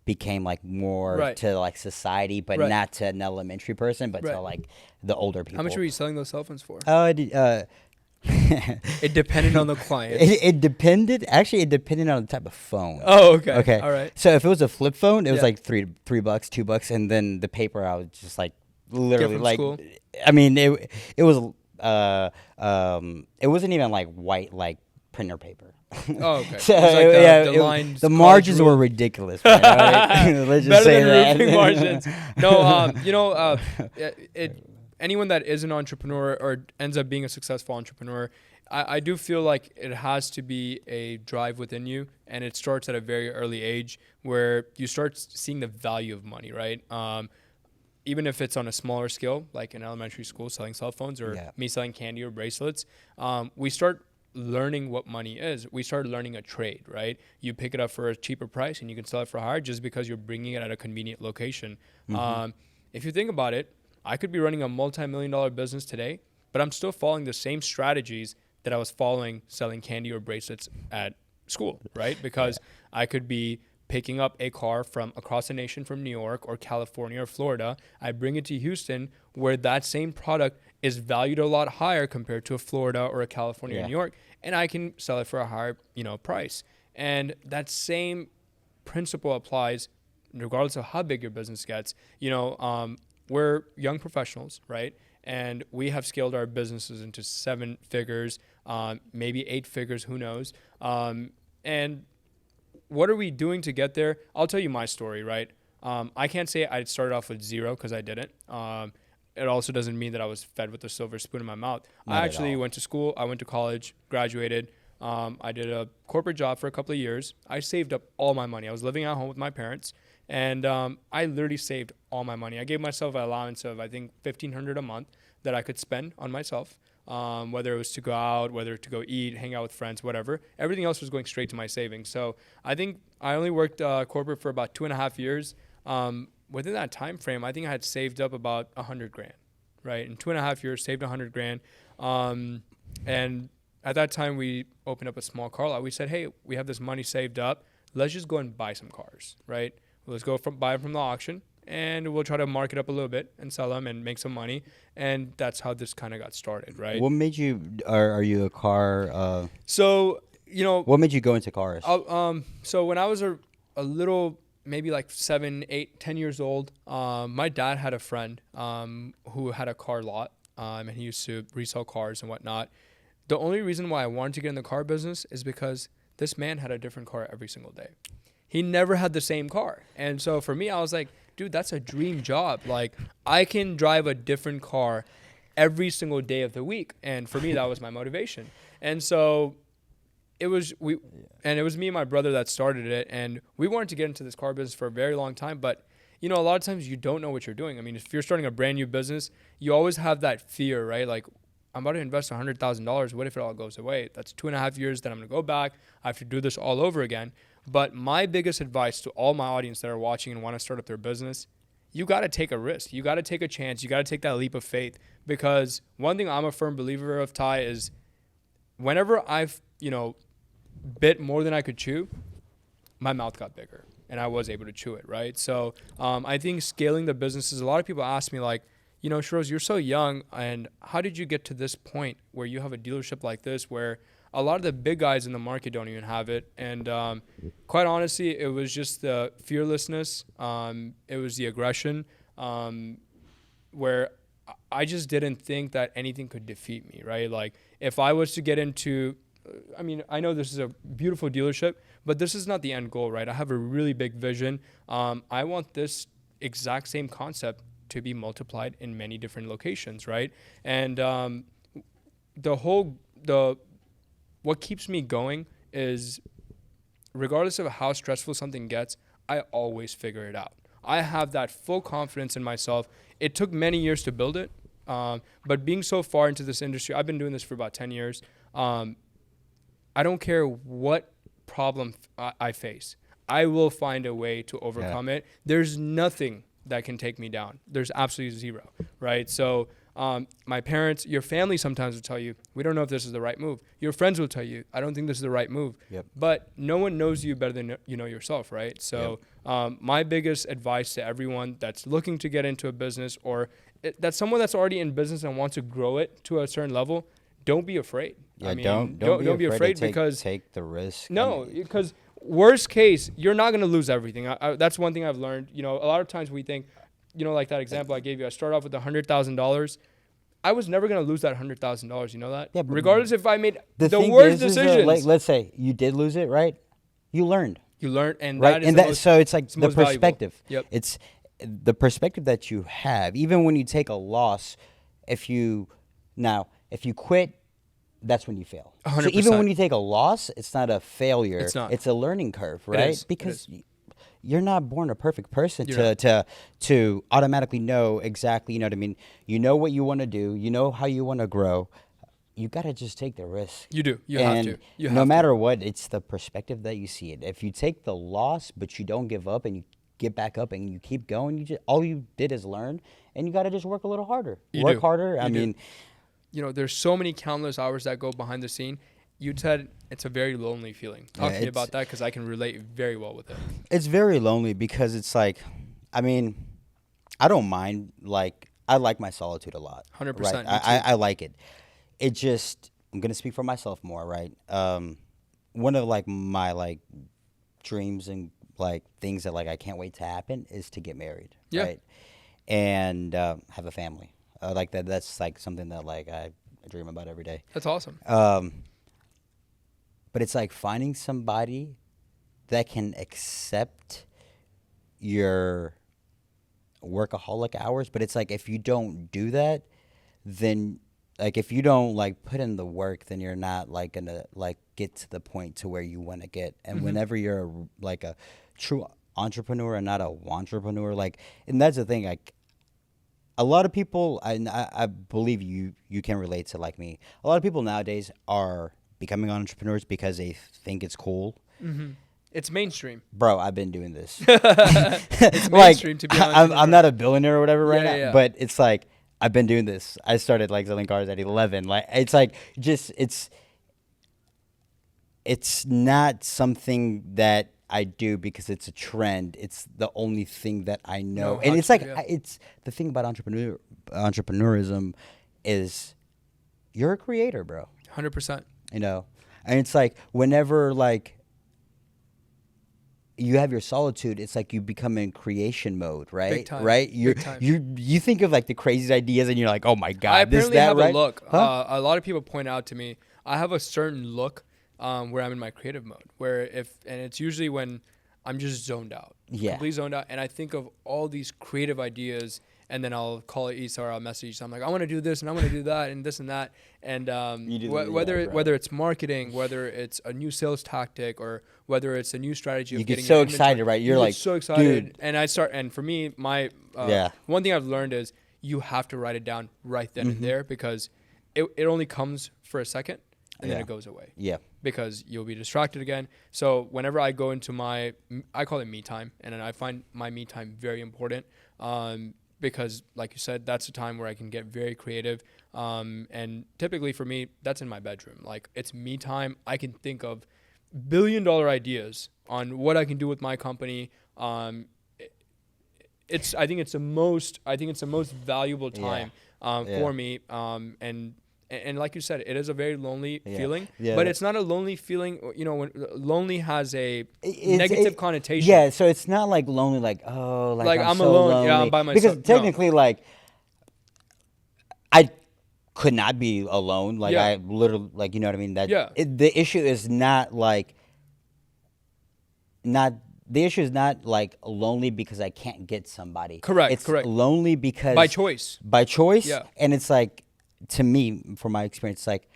became like more to like society, but not to an elementary person, but to like the older people. How much were you selling those cell phones for? It depended on the client. It depended on the type of phone. Oh, okay. All right. So if it was a flip phone, it was like $3, $2, and then the paper I was just like literally like school? I mean it was it wasn't even like white like printer paper. Oh, okay. So like the margins were ridiculous. Right? Let's just say that. Roofing margins. No, you know, anyone that is an entrepreneur or ends up being a successful entrepreneur, I do feel like it has to be a drive within you, and it starts at a very early age where you start seeing the value of money, right? Even if it's on a smaller scale, like in elementary school selling cell phones or me selling candy or bracelets, we start learning what money is. We start learning a trade, right? You pick it up for a cheaper price and you can sell it for higher just because you're bringing it at a convenient location. Mm-hmm. If you think about it, I could be running a multi-million-dollar business today, but I'm still following the same strategies that I was following selling candy or bracelets at school, right? Because I could be picking up a car from across the nation from New York or California or Florida. I bring it to Houston where that same product is valued a lot higher compared to a Florida or a California or New York, and I can sell it for a higher, price. And that same principle applies regardless of how big your business gets. We're young professionals, right? And we have scaled our businesses into 7 figures, maybe 8 figures, who knows? And what are we doing to get there? I'll tell you my story, right? I can't say I started off with 0 because I didn't. It also doesn't mean that I was fed with a silver spoon in my mouth. I actually went to school. I went to college, graduated. I did a corporate job for a couple of years. I saved up all my money. I was living at home with my parents, and I literally saved all my money. I gave myself an allowance of, I think, $1,500 a month that I could spend on myself, whether it was to go out, whether to go eat, hang out with friends, whatever. Everything else was going straight to my savings. So I think I only worked corporate for about 2.5 years. Within that time frame, I think I had saved up about $100,000, right? In 2.5 years, saved $100,000. And at that time, we opened up a small car lot. We said, hey, we have this money saved up. Let's just go and buy some cars, right? Let's go buy them from the auction, and we'll try to mark it up a little bit and sell them and make some money. And that's how this kind of got started, right? What made you? Are you a car? So what made you go into cars? So when I was a little, maybe like 7, 8, 10 years old, my dad had a friend who had a car lot, and he used to resell cars and whatnot. The only reason why I wanted to get in the car business is because this man had a different car every single day. He never had the same car. And so for me, I was like, dude, that's a dream job. Like, I can drive a different car every single day of the week. And for me, that was my motivation. And so it was me and my brother that started it. And we wanted to get into this car business for a very long time. But, a lot of times you don't know what you're doing. I mean, if you're starting a brand new business, you always have that fear, right? Like, I'm about to invest $100,000. What if it all goes away? That's 2.5 years. Then I'm going to go back. I have to do this all over again. But my biggest advice to all my audience that are watching and want to start up their business, you got to take a risk. You got to take a chance. You got to take that leap of faith, because one thing I'm a firm believer of, Ty, is whenever I've bit more than I could chew, my mouth got bigger and I was able to chew it, right? So I think scaling the businesses, a lot of people ask me like, Shiroz, you're so young, and how did you get to this point where you have a dealership like this where a lot of the big guys in the market don't even have it? And quite honestly, it was just the fearlessness. It was the aggression, where I just didn't think that anything could defeat me, right? Like if I was to get into, I know this is a beautiful dealership, but this is not the end goal, right? I have a really big vision. I want this exact same concept to be multiplied in many different locations, right? And what keeps me going is, regardless of how stressful something gets, I always figure it out. I have that full confidence in myself. It took many years to build it, but being so far into this industry, I've been doing this for about 10 years. I don't care what problem I face. I will find a way to overcome it. There's nothing that can take me down. There's absolutely zero, right? So my parents, your family sometimes will tell you, we don't know if this is the right move. Your friends will tell you, I don't think this is the right move. Yep. But no one knows you better than you know yourself, right? So my biggest advice to everyone that's looking to get into a business, or that's someone that's already in business and wants to grow it to a certain level, don't be afraid. Yeah, don't be afraid because take the risk. No, because worst case, you're not going to lose everything. That's one thing I've learned. A lot of times we think, like that example I gave you, I started off with $100,000. I was never going to lose that $100,000. You know that? Yeah, regardless if I made the worst decisions. Like, let's say you did lose it, right? You learned. And right? So it's like the perspective. Yep. It's the perspective that you have. Even when you take a loss, if you quit, that's when you fail. 100%. So even when you take a loss, it's not a failure. It's not. It's a learning curve, right? Because you're not born a perfect person to automatically know exactly, you know what I mean? You know what you want to do. You know how you want to grow. You got to just take the risk. You do. You have to. No matter what, it's the perspective that you see it. If you take the loss, but you don't give up and you get back up and you keep going, all you did is learn, and you got to just work a little harder. Work harder. I mean, there's so many countless hours that go behind the scene. You said it's a very lonely feeling. Talk to me about that, because I can relate very well with it. It's very lonely because it's like, I don't mind. Like, I like my solitude a lot. 100%. Right? I like it. It just, I'm going to speak for myself more, right? One of my dreams and things that I can't wait to happen is to get married, right? And have a family. That's something that I dream about every day. That's awesome. But it's finding somebody that can accept your workaholic hours. But it's if you don't do that, then if you don't put in the work, then you're not gonna get to the point to where you want to get. And whenever you're a true entrepreneur and not a wantrepreneur, and that's the thing, a lot of people, I believe you can relate to me. A lot of people nowadays are becoming entrepreneurs because they think it's cool. Mm-hmm. It's mainstream. Bro, I've been doing this. It's mainstream to be honest. I'm not a billionaire or whatever right now, yeah. but it's I've been doing this. I started selling cars at 11. It's not something that I do because it's a trend. It's the only thing that I know. And it's it's the thing about entrepreneurism is you're a creator, bro. 100%. And it's whenever you have your solitude, it's you become in creation mode, right? Big time. Right? Big time. You think of the craziest ideas and you're oh my God, I apparently have right? a look. Huh? A lot of people point out to me, I have a certain look where I'm in my creative mode, and it's usually when I'm just zoned out. Yeah. Completely zoned out. And I think of all these creative ideas, and then I'll call Issa or I'll message. So I'm I want to do this and I want to do that and this and that. And whether it's marketing, whether it's a new sales tactic, or whether it's a new strategy of getting so excited, right? You're so excited. Dude. And for me, my one thing I've learned is you have to write it down right then and there, because it only comes for a second and then it goes away. Yeah. Because you'll be distracted again. So whenever I go into I call it me time, and I find my me time very important. because like you said, that's a time where I can get very creative. And typically for me, that's in my bedroom. Like, it's me time. I can think of billion-dollar ideas on what I can do with my company. I think it's the most valuable time for me. And like you said, it is a very lonely feeling, but it's not a lonely feeling. You know, when lonely has a negative connotation. Yeah, so it's not like lonely, like, oh, like I'm so alone. lonely. Yeah, I'm by myself. Because technically, like, I could not be alone. Like, I literally, like, you know what I mean? The issue is not like, the issue is not like lonely because I can't get somebody. Correct. It's lonely because by choice. Yeah. And it's like, to me, from my experience, like,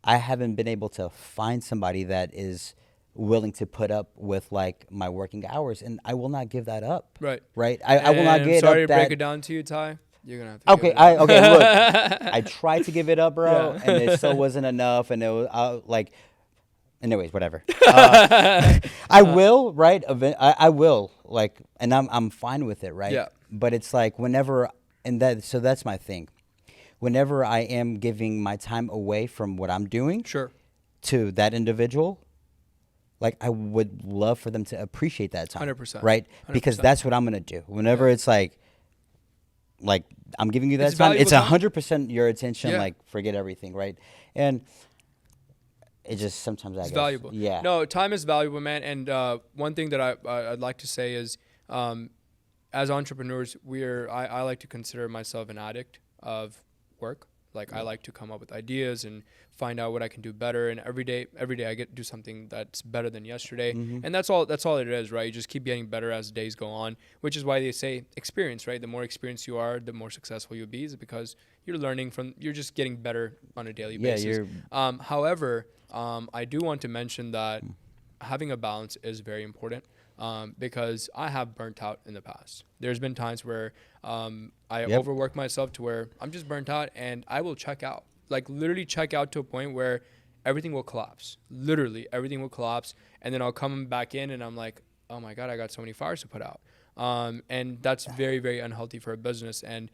I haven't been able to find somebody that is willing to put up with like my working hours, and I will not give that up. Right. I will not give up. Sorry to break it down to you, Ty. You're gonna have to. Okay. Look, I tried to give it up, bro, and it still wasn't enough, and it was like. Anyways, whatever. I will, right? I will, like, and I'm fine with it, right? Yeah. But it's like whenever, so that's my thing. Whenever I am giving my time away from what I'm doing, to that individual, like, I would love for them to appreciate that time, 100%, right? 100%. Because that's what I'm gonna do. Whenever it's like I'm giving you that time, it's 100% your attention. Like, forget everything, right? And it just sometimes it's valuable. Yeah. No, time is valuable, man. And one thing that I'd like to say is, as entrepreneurs, I like to consider myself an addict of work. Like, I like to come up with ideas and find out what I can do better. And every day I get to do something that's better than yesterday. And that's all it is, right? You just keep getting better as days go on, which is why they say experience, right? The more experienced you are, the more successful you'll be, is because you're learning you're just getting better on a daily basis. However, I do want to mention that having a balance is very important. Because I have burnt out in the past. There's been times where I overwork myself to where I'm just burnt out, and I will check out. Like, literally check out to a point where everything will collapse. Literally, everything will collapse, and then I'll come back in, and I'm like, oh my God, I got so many fires to put out. And that's very, very unhealthy for a business. And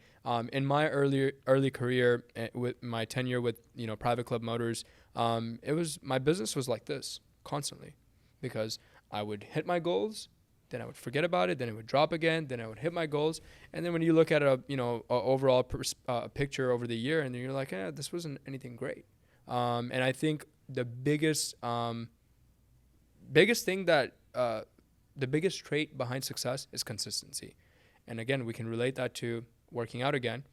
in my early career, with my tenure with Private Club Motors, my business was like this constantly, because I would hit my goals, then I would forget about it, then it would drop again, then I would hit my goals, and then when you look at a overall picture over the year, and then you're like, this wasn't anything great. And I think the biggest thing that the biggest trait behind success is consistency. And again, we can relate that to working out again.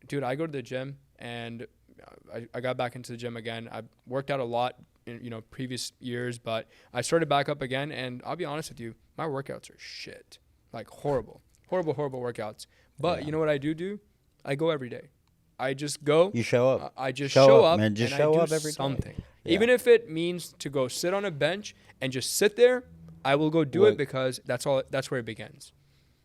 Dude, I go to the gym, and I got back into the gym again. I worked out a lot in previous years, but I started back up again, and I'll be honest with you, my workouts are shit. Like, horrible workouts. But you know what I do? I go every day. I just go. You show up. I just show up, man. Just and show I up do every something. Yeah. Even if it means to go sit on a bench and just sit there, I will go do it, because that's where it begins.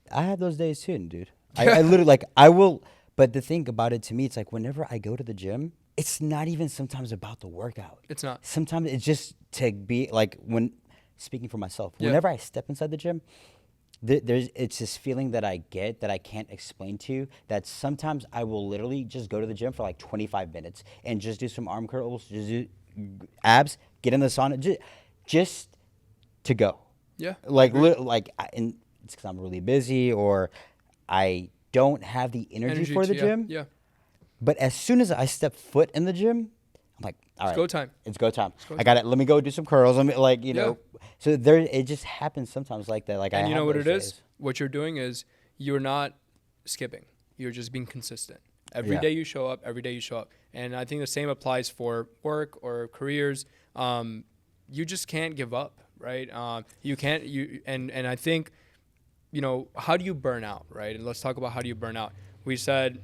I have those days too, dude. I literally, like, I will. But the thing about it, to me, it's like whenever I go to the gym, it's not even sometimes about the workout. It's not. Sometimes it's just to be like, when speaking for myself, whenever I step inside the gym, it's this feeling that I get that I can't explain to you, that sometimes I will literally just go to the gym for like 25 minutes and just do some arm curls, just do abs, get in the sauna, just to go. Yeah. And it's because I'm really busy, or I don't have the energy for the gym. Yeah. But as soon as I step foot in the gym, I'm like, all right, it's go time. It's go time. I got it. Let me go do some curls. Let me, like, know. So it just happens sometimes like that. Like, and you know what it is? What you're doing is you're not skipping. You're just being consistent. Every day you show up. And I think the same applies for work or careers. You just can't give up, right? You can't. And I think, how do you burn out, right? And let's talk about how do you burn out. We said,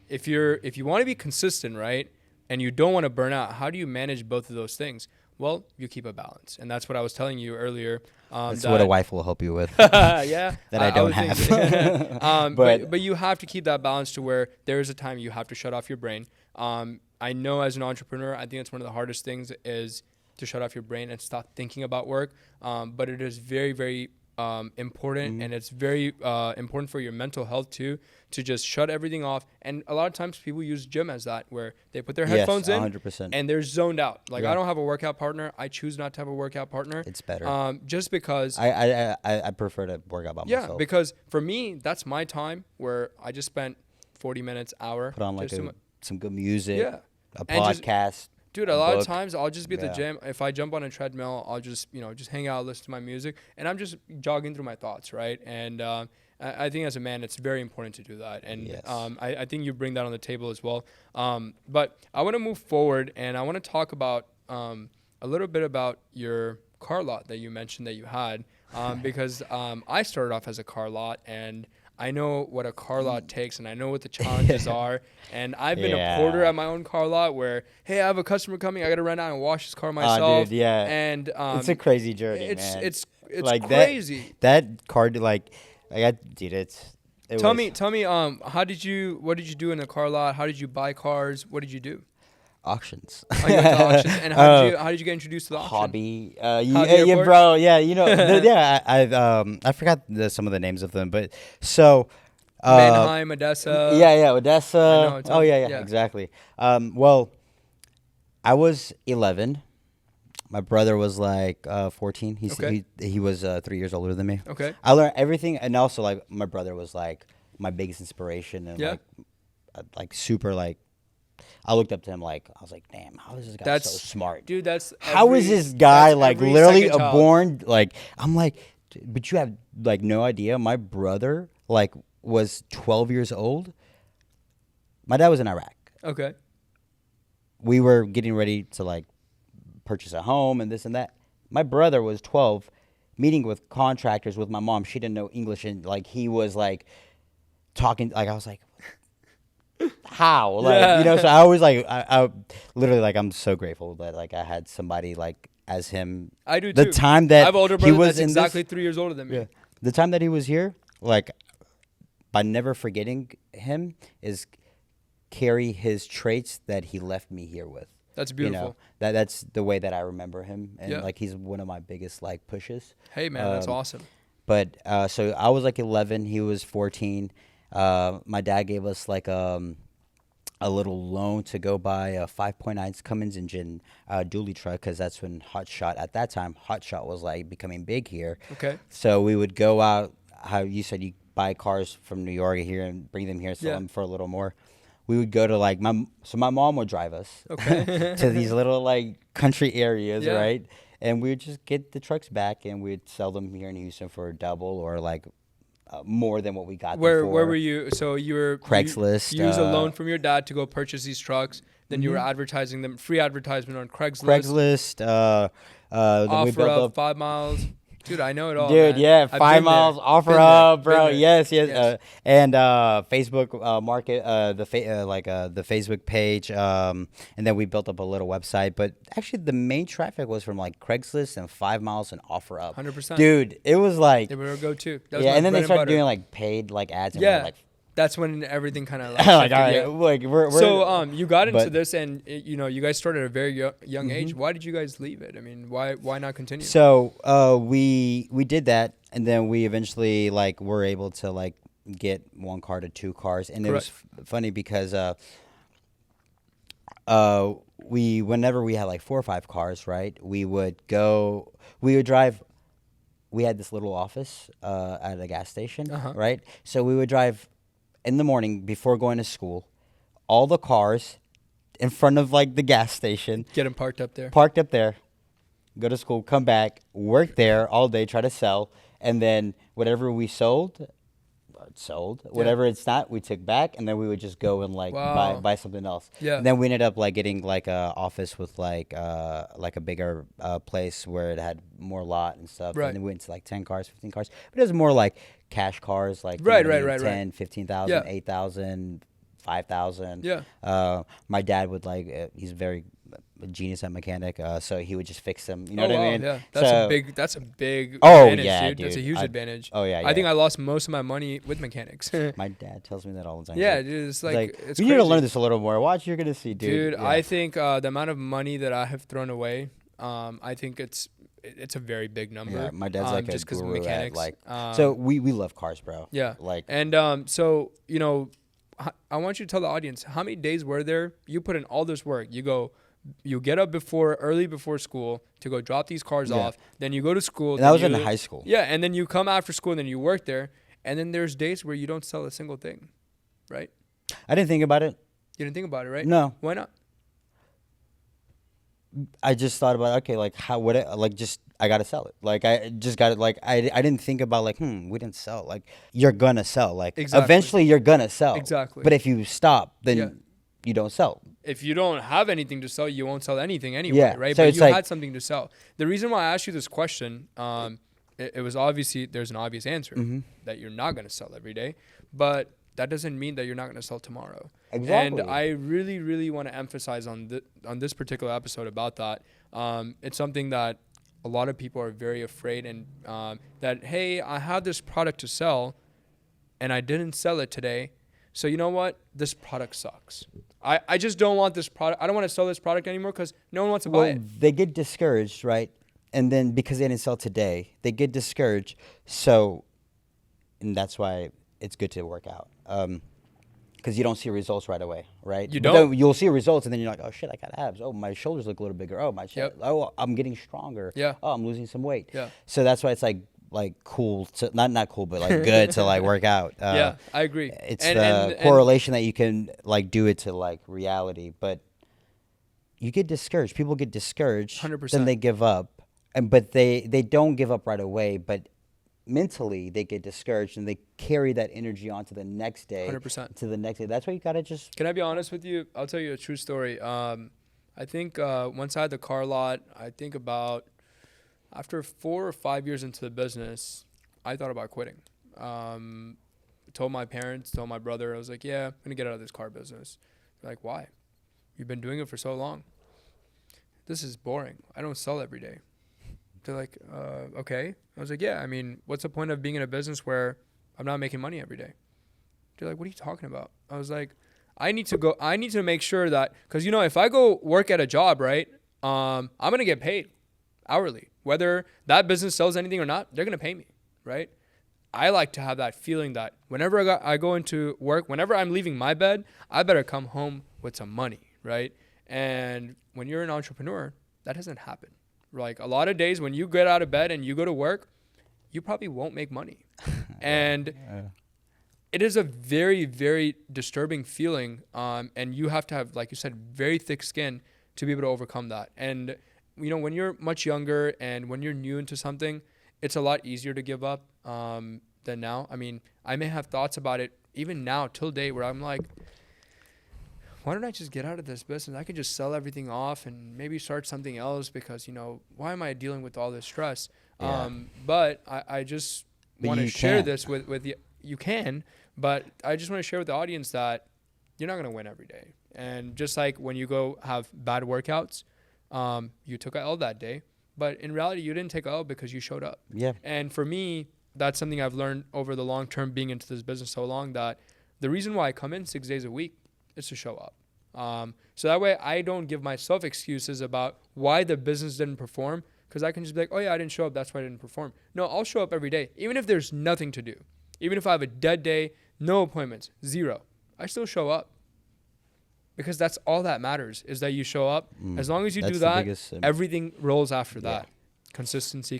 if you want to be consistent, right, and you don't want to burn out, how do you manage both of those things? Well, you keep a balance, and that's what I was telling you earlier. That's what a wife will help you with. Yeah, that I don't have. But you have to keep that balance to where there is a time you have to shut off your brain. I know as an entrepreneur, I think it's one of the hardest things is to shut off your brain and stop thinking about work. But it is very, very important, and it's very important for your mental health too, to just shut everything off. And a lot of times people use gym as that, where they put their headphones in 100%. and they're zoned out. Like Yeah. I don't have a workout partner. I choose not to have a workout partner. It's better. Just because. I prefer to work out by myself. Yeah, because for me, that's my time where I just spent 40 minutes, hour. Put on like just some good music. Yeah. A And just- podcast. Dude, a lot of times I'll just be at the Yeah. gym. If I jump on a treadmill, I'll just, just hang out, listen to my music, and I'm just jogging through my thoughts, right? And I think as a man, it's very important to do that. And Yes. I think you bring that on the table as well. But I want to move forward, and I want to talk about a little bit about your car lot that you mentioned that you had, because I started off as a car lot, and I know what a car lot takes, and I know what the challenges are. And I've been a porter at my own car lot where, hey, I have a customer coming, I got to run out and wash his car myself. Dude, yeah. And it's a crazy journey, man. It's like crazy. That car, dude, Tell me, what did you do in a car lot? How did you buy cars? What did you do? auctions. Oh, you went to auctions. And how did you get introduced to the auction? Hobby. Airport? Bro. Yeah, I forgot some of the names of them, but so. Mannheim, Odessa. Yeah, Odessa. I know, Yeah, exactly. Well, I was 11. My brother was like 14. He was 3 years older than me. Okay. I learned everything, and also like my brother was like my biggest inspiration, and like super like. I looked up to him like I was like, damn, how is this guy so smart, dude? How is this guy like literally born like? I'm like, but you have like no idea. My brother like was 12 years old. My dad was in Iraq. Okay. We were getting ready to like purchase a home and this and that. My brother was 12, meeting with contractors with my mom. She didn't know English, and like he was like talking. Like I was like, how? Like so I was like, I literally like I'm so grateful that like I had somebody like as him. I do too. The time that I have an older brother he was that's exactly 3 years older than me. Yeah. The time that he was here, like by never forgetting him, is carry his traits that he left me here with. That's beautiful. That's the way that I remember him, and Yeah. like he's one of my biggest like pushes. Hey man, that's awesome. But so I was like 11, he was 14. My dad gave us like a little loan to go buy a 5.9 Cummins engine dually truck, because that's when at that time Hot Shot was like becoming big here. Okay. So we would go out. How you said you buy cars from New York here and bring them here, sell them for a little more. We would go to like my mom would drive us to these little like country areas, right? And we would just get the trucks back and we'd sell them here in Houston for double or like more than what we got. Where were you? So you were Craigslist. You used a loan from your dad to go purchase these trucks. Then you were advertising them, free advertisement on Craigslist. Offer up 5 miles. Dude, I know it all. Dude, man. yeah, I've 5 been miles, there. offer Been up, there. bro. Been there. Yes. And Facebook Market, the Facebook page, and then we built up a little website. But actually, the main traffic was from like Craigslist and 5 miles and offer up. 100%. Dude, it was like They were a go-to. That was yeah, my and then they bread started butter. doing like paid like ads. And we were, like, that's when everything kind of like, all right, like we're so you got into this, and you guys started at a very young age. Why did you guys leave it? I mean, why not continue? So we did that, and then we eventually like were able to like get 1 car to 2 cars, and it was funny because whenever we had like 4 or 5 cars, right, we would drive. We had this little office at a gas station, right? So we would drive in the morning before going to school, all the cars in front of like the gas station. Get them parked up there. Go to school, come back, work there all day, try to sell, and then whatever we sold. Whatever it's not, we took back, and then we would just go and like buy something else. Yeah. And then we ended up like getting like a office with like a bigger place where it had more lot and stuff. Right. And then we went to like 10 cars, 15 cars, but it was more like cash cars, like Right. 10, 15,000, Yeah. 8,000, 5,000. Yeah. My dad would like he's very a genius at mechanic, so he would just fix them. You know what I mean? Yeah, that's a big Oh, advantage, yeah, dude. That's a dude. huge advantage. Oh yeah, I think I lost most of my money with mechanics. My dad tells me that all the time. Yeah, dude, it's like it's you need to crazy. learn this a little more. Watch, you're gonna see, dude. Dude, Yeah. I think the amount of money that I have thrown away, I think it's it's a very big number. Yeah, my dad's like just a 'cause of guru mechanics. at so we love cars, bro. Yeah. Like, And so, you know, I want you to tell the audience, how many days were there? You put in all this work. You get up early before school to go drop these cars off. Then you go to school. and that was in high school. Yeah. And then you come after school and then you work there. And then there's days where you don't sell a single thing, right? I didn't think about it. You didn't think about it, right? No. Why not? I just thought about, okay, like how would it, like just I gotta sell it. Like I just got it. Like I didn't think about like we didn't sell. Like you're gonna sell. Like eventually you're gonna sell. Exactly. But if you stop, then you don't sell. If you don't have anything to sell, you won't sell anything anyway, right? So but it's you like, had something to sell. The reason why I asked you this question, it was obviously there's an obvious answer that you're not gonna sell every day, but that doesn't mean that you're not going to sell tomorrow. Exactly. And I really, really want to emphasize on this particular episode about that. It's something that a lot of people are very afraid and that, hey, I have this product to sell and I didn't sell it today. So you know what? This product sucks. I just don't want this product. I don't want to sell this product anymore because no one wants to buy it. They get discouraged, right? And then because they didn't sell today, they get discouraged. So, and that's why it's good to work out. Because you don't see results right away, right? You don't. You'll see results, and then you're like, oh, shit, I got abs. Oh, my shoulders look a little bigger. Oh, my chest. Yep. Oh, I'm getting stronger. Yeah. Oh, I'm losing some weight. Yeah. So that's why it's like cool to not cool, but like good to like work out. Yeah, I agree. It's the correlation that you can like do it to like reality, but you get discouraged. People get discouraged. 100%. Then they give up, but they don't give up right away, but mentally they get discouraged and they carry that energy on to the next day. 100%. To the next day. That's why you gotta just. Can I be honest with you? I'll tell you a true story. I think once I had the car lot, I think about after 4 or 5 years into the business, I thought about quitting. Told my parents, told my brother, I was like, yeah, I'm gonna get out of this car business. They're like, why? You've been doing it for so long. This is boring. I don't sell every day. They're like, okay. I was like, yeah, I mean, what's the point of being in a business where I'm not making money every day? They're like, what are you talking about? I was like, I need to make sure that, because, you know, if I go work at a job, right, I'm going to get paid hourly. Whether that business sells anything or not, they're going to pay me, right? I like to have that feeling that whenever I go into work, whenever I'm leaving my bed, I better come home with some money, right? And when you're an entrepreneur, that doesn't happen. Like a lot of days when you get out of bed and you go to work, you probably won't make money. And it is a very, very disturbing feeling. And you have to have, like you said, very thick skin to be able to overcome that. And, you know, when you're much younger and when you're new into something, it's a lot easier to give up than now. I mean, I may have thoughts about it even now till date where I'm like, why don't I just get out of this business? I could just sell everything off and maybe start something else because, you know, why am I dealing with all this stress? Yeah. But I just want to share this with you. You can, but I just want to share with the audience that you're not going to win every day. And just like when you go have bad workouts, you took a L that day, but in reality, you didn't take a L because you showed up. Yeah. And for me, that's something I've learned over the long term being into this business so long that the reason why I come in 6 days a week is to show up. So that way I don't give myself excuses about why the business didn't perform because I can just be like, oh yeah, I didn't show up. That's why I didn't perform. No, I'll show up every day. Even if there's nothing to do, even if I have a dead day, no appointments, 0, I still show up because that's all that matters is that you show up. As long as you do that, everything rolls after that. Consistency.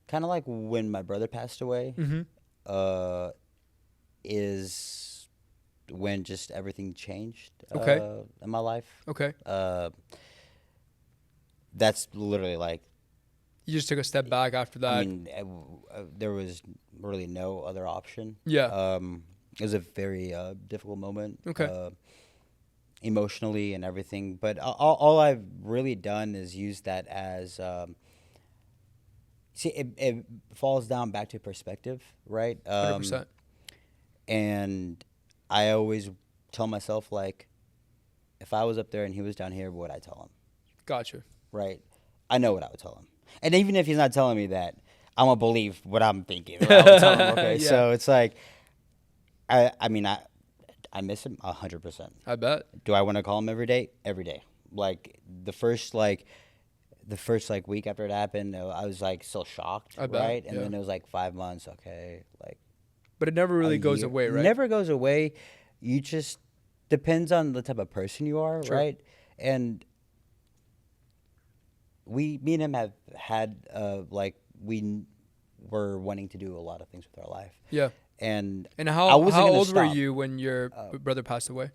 Kind of like when my brother passed away, is when just everything changed in my life. Okay. That's literally like... You just took a step back after that. I mean, there was really no other option. Yeah. It was a very difficult moment. Okay. Emotionally and everything. But all I've really done is use that as... see, it falls down back to perspective, right? 100%. And I always tell myself, like, if I was up there and he was down here, what would I tell him? Gotcha. Right? I know what I would tell him. And even if he's not telling me that, I'm going to believe what I'm thinking. I would tell him, okay? Yeah. So it's like, I mean, I miss him 100%. I bet. Do I want to call him every day? Every day. Like, the first the first like week after it happened, I was like still shocked, I bet, right? And yeah. then it was like 5 months, okay, like But it never a really goes year. away, right? Never goes away. You just depends on the type of person you are, Sure. right? And me and him have had like were wanting to do a lot of things with our life. Yeah. And And I how wasn't gonna old were stop. you when your brother passed away?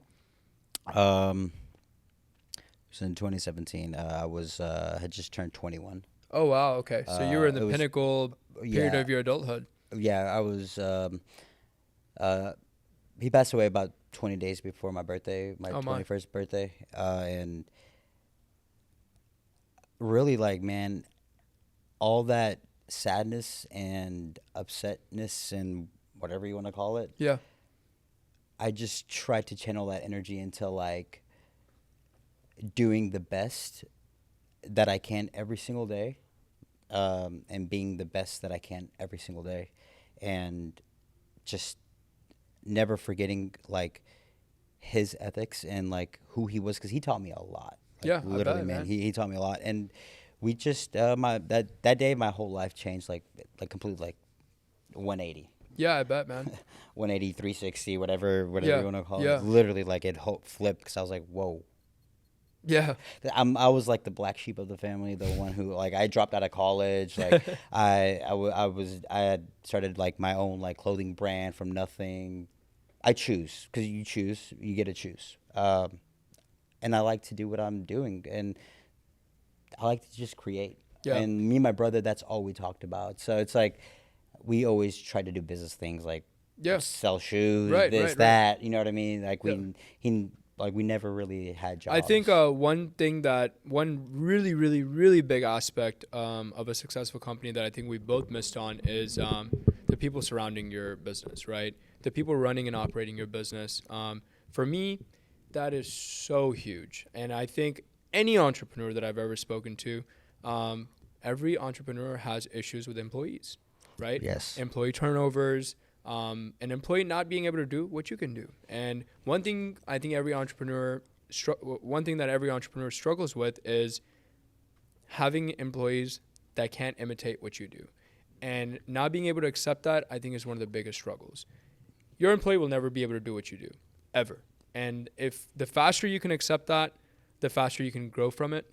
So in 2017, I was had just turned 21. Oh wow, okay. So you were in It the was- pinnacle period yeah. of your adulthood. Yeah, I was. He passed away about 20 days before my birthday, my Oh, my. 21st birthday, and really, like, man, all that sadness and upsetness and whatever you want to call it, Yeah. I just tried to channel that energy into like doing the best that I can every single day, and being the best that I can every single day, and just never forgetting like his ethics and like who he was, because he taught me a lot. Like, Yeah, I literally, bet, man. man. He taught me a lot, and we just that day my whole life changed like completely, like 180. Yeah, I bet, man. 180, 360, whatever Yeah, you want to call yeah. it. Literally, like it flipped, because I was like, whoa. Yeah. I was like the black sheep of the family, the one who like I dropped out of college. Like I had started like my own like clothing brand from nothing. I choose, because you get to choose. And I like to do what I'm doing, and I like to just create. Yeah. And me and my brother, that's all we talked about. So it's like we always try to do business things, like Yeah. sell shoes, Right, this, right. that. You know what I mean? Like Yeah. we never really had jobs. I think one really, really, really big aspect of a successful company that I think we both missed on is the people surrounding your business, right? The people running and operating your business. For me, that is so huge. And I think any entrepreneur that I've ever spoken to, every entrepreneur has issues with employees, right? Yes. Employee turnovers, an employee not being able to do what you can do. And one thing I think every entrepreneur struggles with is having employees that can't imitate what you do. And not being able to accept that, I think, is one of the biggest struggles. Your employee will never be able to do what you do, ever. And if the faster you can accept that, the faster you can grow from it.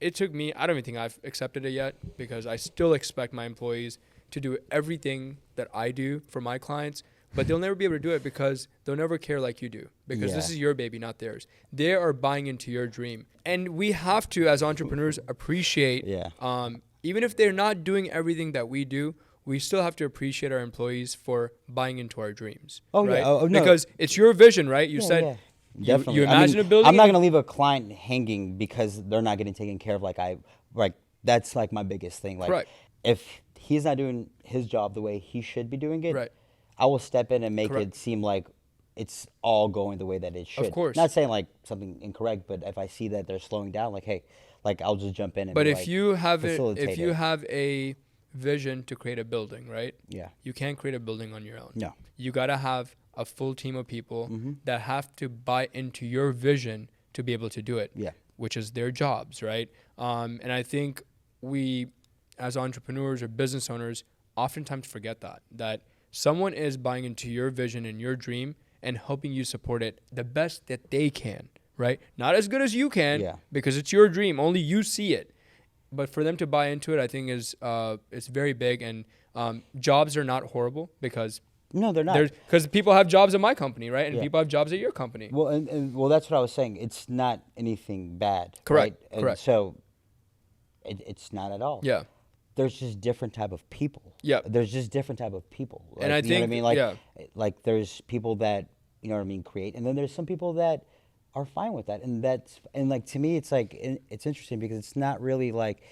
It took me, I don't even think I've accepted it yet, because I still expect my employees to do everything that I do for my clients, but they'll never be able to do it because they'll never care like you do, because this is your baby, not theirs. They are buying into your dream. And we have to, as entrepreneurs, appreciate, even if they're not doing everything that we do, we still have to appreciate our employees for buying into our dreams. Oh, right? yeah. Oh, no. Because it's your vision, right? You said Definitely. you imagine a building. I'm not gonna leave a client hanging because they're not getting taken care of. Like that's like my biggest thing. Like Correct. if he's not doing his job the way he should be doing it, Right. I will step in and make Correct. it seem like it's all going the way that it should. Of course. Not saying like something incorrect, but if I see that they're slowing down, like, hey, like I'll just jump in and But be if like, you have facilitate it. have a vision to create a building, right? Yeah. You can't create a building on your own. No. You gotta have a full team of people Mm-hmm. that have to buy into your vision to be able to do it. Yeah. Which is their jobs, right? And I think we, as entrepreneurs or business owners, oftentimes forget that someone is buying into your vision and your dream and helping you support it the best that they can, right? Not as good as you can, because it's your dream. Only you see it. But for them to buy into it, I think it's very big. And jobs are not horrible, because no, they're not. Because people have jobs at my company, right? And Yeah. people have jobs at your company. Well, and that's what I was saying. It's not anything bad. Correct. Right? Correct. So it's not at all. Yeah. There's just different type of people. Yeah. There's just different type of people. Like, And I you know think, what I mean? Like, yeah. like there's people that, you know what I mean, create, and then there's some people that are fine with that. And like to me, it's like, it's interesting because it's not really like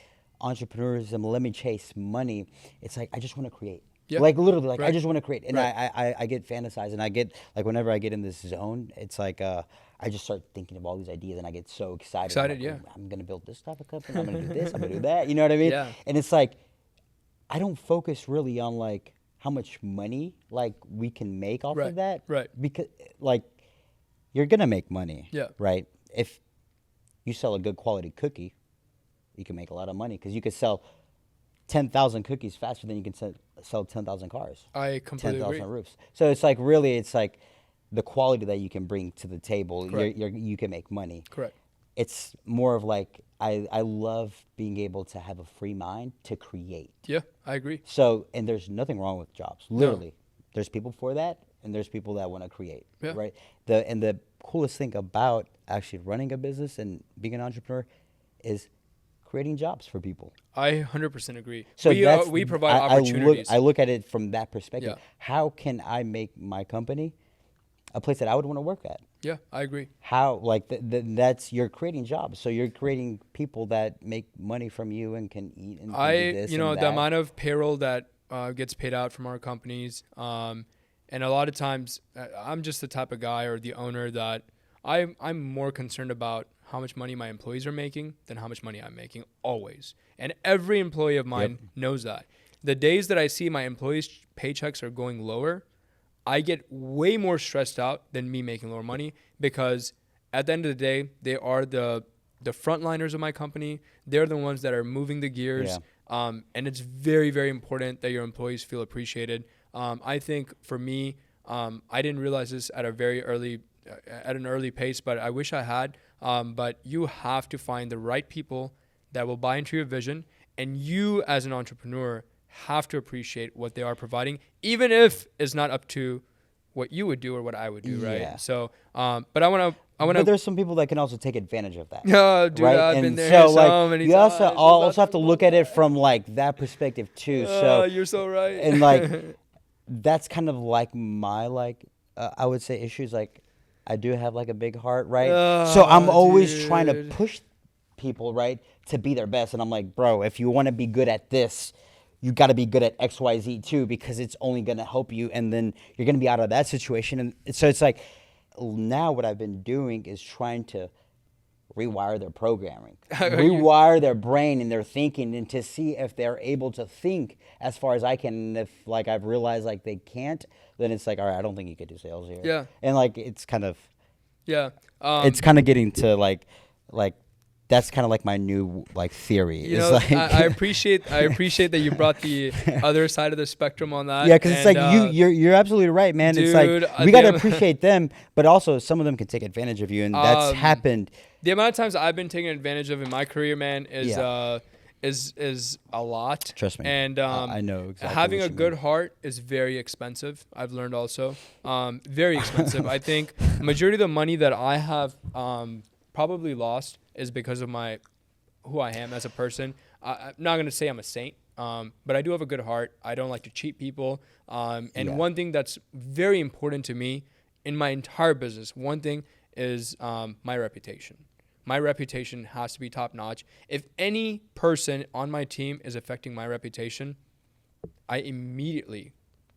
entrepreneurism, let me chase money. It's like, I just want to create. Yeah. Like literally, like I Right. just want to create, and Right. I get fantasized, and I get like whenever I get in this zone, it's like I just start thinking of all these ideas, and I get so excited. Excited, I'm like, yeah. I'm gonna build this type of company. I'm gonna do this. I'm gonna do that. You know what I mean? Yeah. And it's like I don't focus really on like how much money like we can make off Right. of that. Right. Because like you're gonna make money. Yeah. Right. If you sell a good quality cookie, you can make a lot of money because you could sell 10,000 cookies faster than you can sell 10,000 cars. I completely agree. 10,000 roofs. So it's like really, it's like the quality that you can bring to the table. Correct. You can make money. Correct. It's more of like I love being able to have a free mind to create. Yeah, I agree. So, and there's nothing wrong with jobs. Literally, there's people for that, and there's people that want to create. Yeah. Right. The coolest thing about actually running a business and being an entrepreneur is creating jobs for people. I 100% agree. So we provide opportunities. I look at it from that perspective. Yeah. How can I make my company a place that I would want to work at? Yeah, I agree. How, like, that's, you're creating jobs. So you're creating people that make money from you and can eat and can do this and the that. amount of payroll that gets paid out from our companies, and a lot of times I'm just the type of guy or the owner that I'm more concerned about how much money my employees are making than how much money I'm making, always. And every employee of mine knows that. The days that I see my employees' paychecks are going lower, I get way more stressed out than me making lower money, because at the end of the day, they are the frontliners of my company. They're the ones that are moving the gears. Yeah. And it's very, very important that your employees feel appreciated. I think for me, I didn't realize this at an early pace, but I wish I had. But you have to find the right people that will buy into your vision, and you as an entrepreneur have to appreciate what they are providing, even if it's not up to what you would do or what I would do, right? Yeah. So, but I want to. But there's some people that can also take advantage of that. Oh, dude, right? I've and been there so many you times. also have to look at it from like that perspective too. So you're so right. And like that's kind of like my I would say issues. Like I do have like a big heart, right? So I'm always trying to push people, right, to be their best. And I'm like, bro, if you want to be good at this, you got to be good at XYZ too, because it's only going to help you. And then you're going to be out of that situation. And so it's like, now what I've been doing is trying to rewire their programming, rewire their brain and their thinking, and to see if they're able to think as far as I can. And if like I've realized like they can't, then it's like, all right, I don't think you could do sales here. Yeah. And like it's kind of it's kind of getting to like that's kind of like my new like theory. You know, like I appreciate that you brought the other side of the spectrum on that. Yeah, because it's like you're absolutely right, man. Dude, it's like we got to appreciate them, but also some of them can take advantage of you, and that's happened. The amount of times I've been taken advantage of in my career, man, is a lot. Trust me. And I know exactly. Having a good heart is very expensive. I've learned also, very expensive. I think majority of the money that I have probably lost is because of who I am as a person. I'm not going to say I'm a saint, but I do have a good heart. I don't like to cheat people. One thing that's very important to me in my entire business, one thing is my reputation. My reputation has to be top notch. If any person on my team is affecting my reputation, I immediately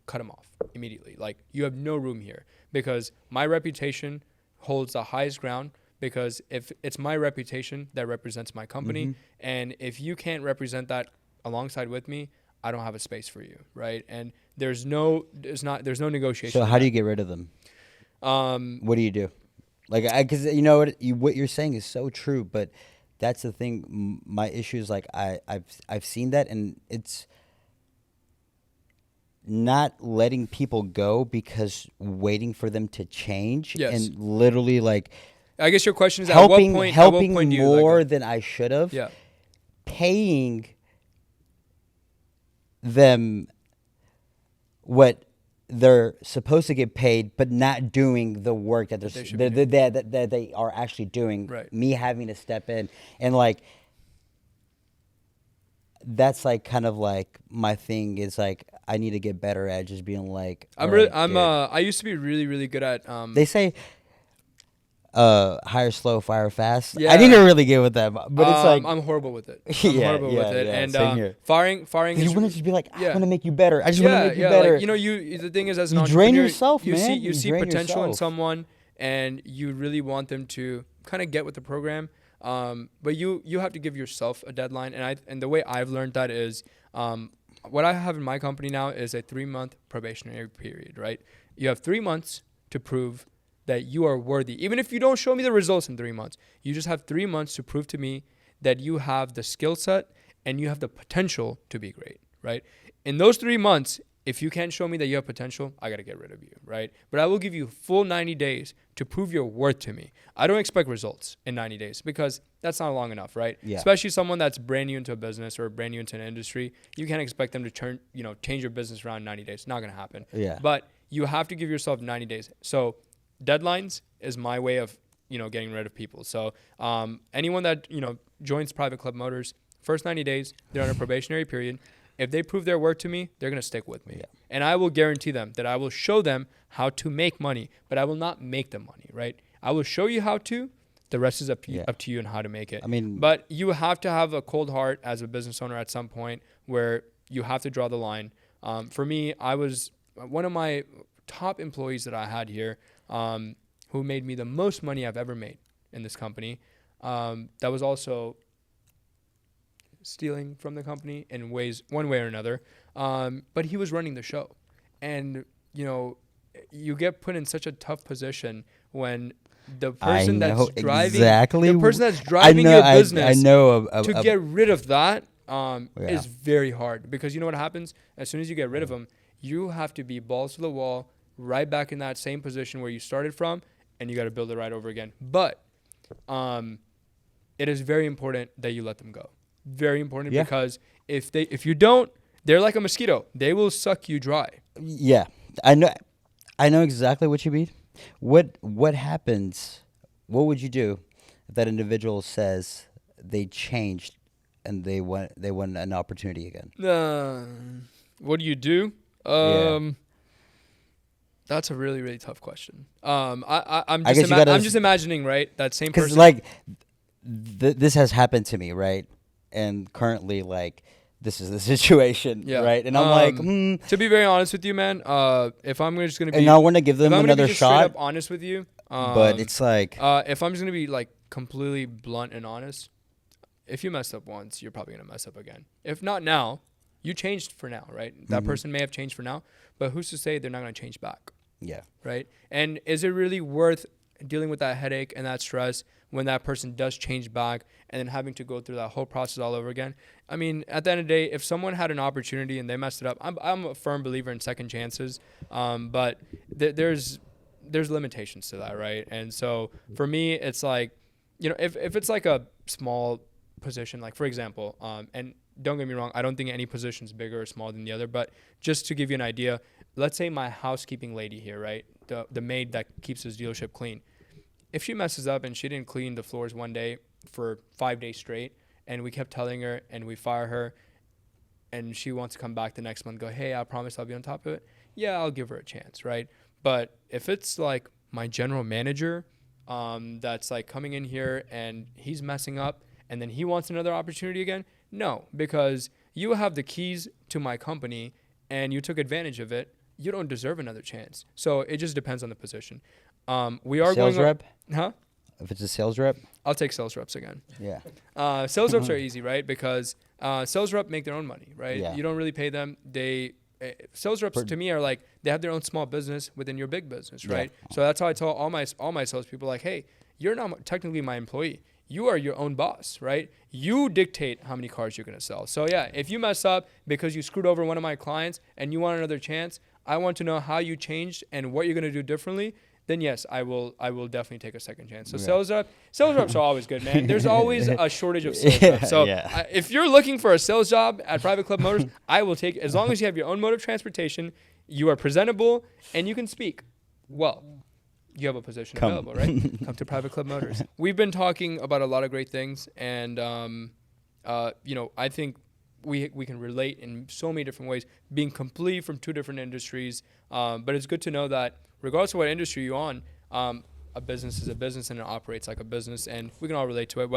cut them off. Immediately. Like, you have no room here, because my reputation holds the highest ground. Because if it's my reputation that represents my company, and if you can't represent that alongside with me, I don't have a space for you, right? And there's no negotiation. So how do you get rid of them? What do you do? Like, because you know what you're saying is so true, but that's the thing. My issue is like I've seen that, and it's not letting people go because waiting for them to change. Yes. And literally like. I guess your question is helping at what point do you more than I should have. Yeah. Paying them what they're supposed to get paid, but not doing the work that they are actually doing. Right. Me having to step in and like that's like kind of like my thing is like I need to get better at just being like I used to be really, really good at they say hire slow, fire fast. Yeah. I need to really get with that, but it's like I'm horrible with it. And same here. Firing. You want to just be like, I want to make you better. I just want to make you better. Like, the thing is, as an entrepreneur, drain yourself, you man. You see potential in someone, and you really want them to kind of get with the program. But you have to give yourself a deadline, and the way I've learned that is, what I have in my company now is a 3-month probationary period. Right, you have 3 months to prove that you are worthy. Even if you don't show me the results in 3 months, you just have 3 months to prove to me that you have the skill set and you have the potential to be great, right? In those 3 months, if you can't show me that you have potential, I got to get rid of you, right? But I will give you full 90 days to prove your worth to me. I don't expect results in 90 days because that's not long enough, right? Yeah. Especially someone that's brand new into a business or brand new into an industry. You can't expect them to change your business around in 90 days. It's not going to happen. Yeah. But you have to give yourself 90 days. So deadlines is my way of, getting rid of people. So anyone that, joins Private Club Motors, first 90 days, they're on a probationary period. If they prove their worth to me, they're going to stick with me. Yeah. And I will guarantee them that I will show them how to make money, but I will not make them money, right? I will show you how to. The rest is up to you and how to make it. I mean, but you have to have a cold heart as a business owner at some point where you have to draw the line. For me, I was one of my top employees that I had here who made me the most money I've ever made in this company. That was also stealing from the company in one way or another. But he was running the show. And, you get put in such a tough position when the person that's driving your business to get rid of that is very hard. Because you know what happens? As soon as you get rid of them, you have to be balls to the wall, right back in that same position where you started from, and you got to build it right over again. But it is very important that you let them go. Very important because if you don't, they're like a mosquito. They will suck you dry. Yeah, I know exactly what you mean. What happens? What would you do if that individual says they changed and they want an opportunity again? What do you do? That's a really, really tough question. I'm just imagining, right? That same person. Because like this has happened to me, right? And currently, like, this is the situation, right? And I'm like, to be very honest with you, man, if I'm just gonna be, and I want to give them another shot. Straight up honest with you, but it's like, if I'm just gonna be like completely blunt and honest, if you messed up once, you're probably gonna mess up again. If not now, you changed for now, right? That person may have changed for now, but who's to say they're not gonna change back? Yeah. Right. And is it really worth dealing with that headache and that stress when that person does change back and then having to go through that whole process all over again? I mean, at the end of the day, if someone had an opportunity and they messed it up, I'm a firm believer in second chances. But there's limitations to that, right? And so for me, it's like, if it's like a small position, like for example, and don't get me wrong, I don't think any position is bigger or smaller than the other, but just to give you an idea, let's say my housekeeping lady here, right? The maid that keeps his dealership clean. If she messes up and she didn't clean the floors one day for 5 days straight, and we kept telling her and we fire her, and she wants to come back the next month, go, hey, I promise I'll be on top of it. Yeah, I'll give her a chance, right? But if it's like my general manager that's like coming in here and he's messing up and then he wants another opportunity again, no, because you have the keys to my company and you took advantage of it. You don't deserve another chance. So it just depends on the position. We are sales going rep? Huh? If it's a sales rep? I'll take sales reps again. Yeah. Sales reps are easy, right? Because sales reps make their own money, right? Yeah. You don't really pay them. Sales reps to me are like, they have their own small business within your big business, right? Yeah. So that's how I tell all my sales people, like, hey, you're not technically my employee. You are your own boss, right? You dictate how many cars you're going to sell. So yeah, if you mess up because you screwed over one of my clients and you want another chance, I want to know how you changed and what you're going to do differently. Then yes, I will definitely take a second chance. So sales reps are always good, man. There's always a shortage of sales reps. So if you're looking for a sales job at Private Club Motors, I will take, as long as you have your own mode of transportation, you are presentable, and you can speak well. You have a position available, right? Come to Private Club Motors. We've been talking about a lot of great things, and I think we can relate in so many different ways, being completely from two different industries. But it's good to know that regardless of what industry you're on, a business is a business and it operates like a business, and we can all relate to it,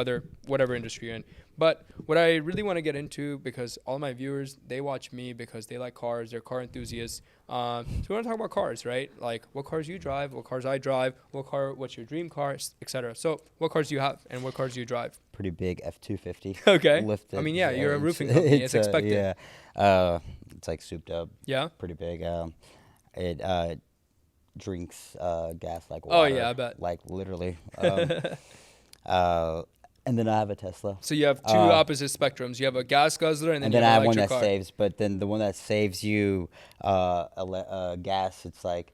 whatever industry you're in. But what I really want to get into, because all my viewers, they watch me because they like cars, they're car enthusiasts. So we want to talk about cars, right? Like what cars you drive, what cars I drive, what's your dream car, etc. So what cars do you have and what cars do you drive? Pretty big F-250. Okay. Lifted. I mean, yeah, you're a roofing company. It's expected. Yeah. It's like souped up. Yeah. Pretty big. It drinks gas like water. Oh yeah, I bet. Like literally. And then I have a Tesla. So you have two opposite spectrums. You have a gas guzzler, and then I you have an one electric that car. saves. But then the one that saves you gas, it's like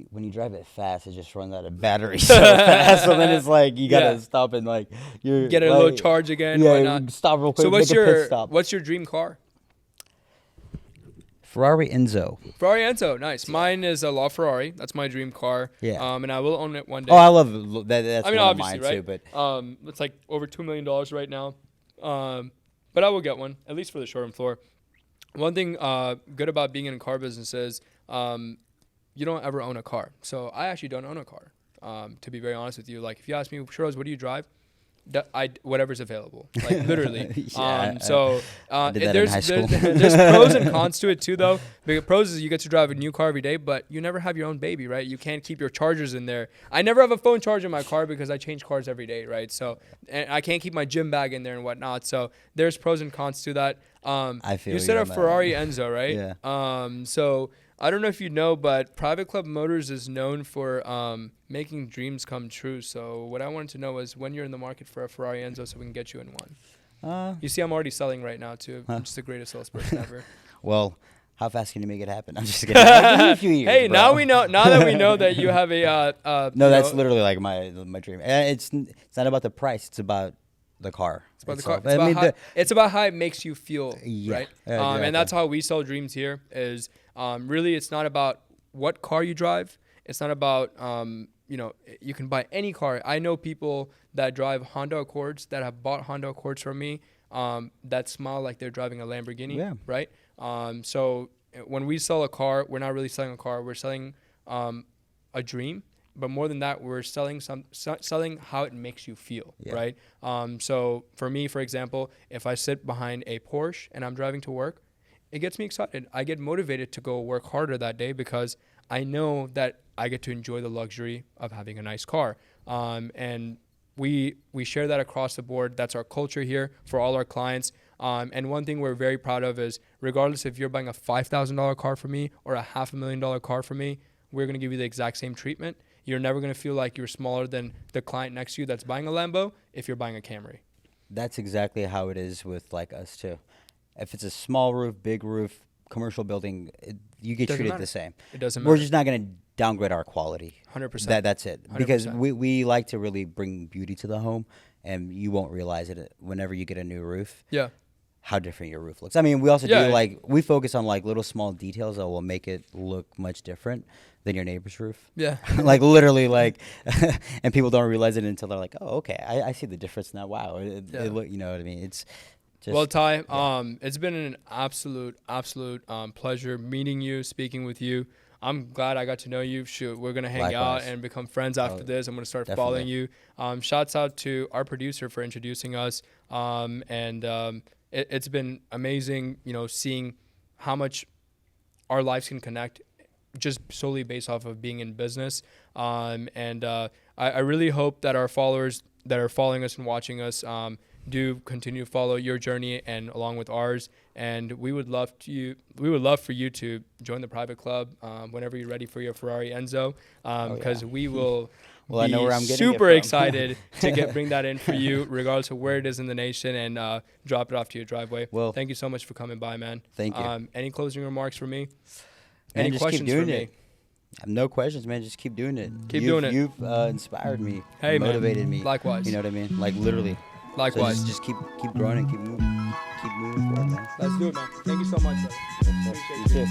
when you drive it fast, it just runs out of battery so fast. So then it's like you gotta stop and like you get a little charge again. Yeah, whatnot. stop real quick. So Make what's your dream car? Ferrari Enzo. Ferrari Enzo, nice. Mine is a LaFerrari. That's my dream car. Yeah. And I will own it one day. Oh, I love it. That's one of mine right? too. But it's like over $2 million right now. But I will get one, at least for the showroom floor. One thing good about being in a car business is you don't ever own a car. So I actually don't own a car. To be very honest with you, like if you ask me, Shiroz, what do you drive? Whatever's available, like literally. Did that in high school. There's pros and cons to it too, though. The pros is you get to drive a new car every day, but you never have your own baby, right? You can't keep your chargers in there. I never have a phone charger in my car because I change cars every day, right? So and I can't keep my gym bag in there and whatnot. So there's pros and cons to that. I feel you said a Ferrari Enzo, right? Yeah. So I don't know if you know, but Private Club Motors is known for making dreams come true. So what I wanted to know is when you're in the market for a Ferrari Enzo so we can get you in one. You see, I'm already selling right now, too. I'm just the greatest salesperson ever. Well, how fast can you make it happen? I'm just kidding. Give me a few years, hey, bro. now that we know that you have a... no, that's literally like my dream. It's not about the price. It's about the car. It's about the car. It's about how it makes you feel, right? Exactly. And that's how we sell dreams here is really it's not about what car you drive. It's not about, you can buy any car. I know people that drive Honda Accords that have bought Honda Accords from me that smile like they're driving a Lamborghini, right? So when we sell a car, we're not really selling a car. We're selling a dream. But more than that, we're selling how it makes you feel, right? So for me, for example, if I sit behind a Porsche and I'm driving to work, it gets me excited. I get motivated to go work harder that day because I know that I get to enjoy the luxury of having a nice car. And we share that across the board. That's our culture here for all our clients. And one thing we're very proud of is regardless if you're buying a $5,000 car from me or a $500,000 car from me, we're going to give you the exact same treatment. You're never going to feel like you're smaller than the client next to you that's buying a Lambo if you're buying a Camry. That's exactly how it is with like us too. If it's a small roof, big roof, commercial building, you get treated the same. It doesn't matter. We're just not going to downgrade our quality. 100%. That's it. 100%. Because we like to really bring beauty to the home, and you won't realize it whenever you get a new roof. Yeah. How different your roof looks. I mean, we also do like we focus on like little small details that will make it look much different than your neighbor's roof. Yeah. Like literally like and people don't realize it until they're like, "Oh, okay. I see the difference now. Wow." It look, you know what I mean? It's just, well, Ty, it's been an absolute pleasure meeting you, speaking with you. I'm glad I got to know you. Shoot, we're going to hang out and become friends after this. I'm going to start following you. Shouts out to our producer for introducing us. It's been amazing, seeing how much our lives can connect just solely based off of being in business. I really hope that our followers that are following us and watching us do continue to follow your journey and along with ours. And we would love for you to join the private club whenever you're ready for your Ferrari Enzo, because we will I know where I'm getting super it from. excited to bring that in for you, regardless of where it is in the nation, and drop it off to your driveway. Well, thank you so much for coming by, man. Thank you. Any closing remarks for me? Man, Any questions for me? No questions, man. Just keep doing it. Keep doing it. You've inspired me. Hey, motivated me. Likewise. You know what I mean? Like literally. Likewise. So just keep growing and keep moving forward, man. Let's do it, man. Thank you so much, brother. You too.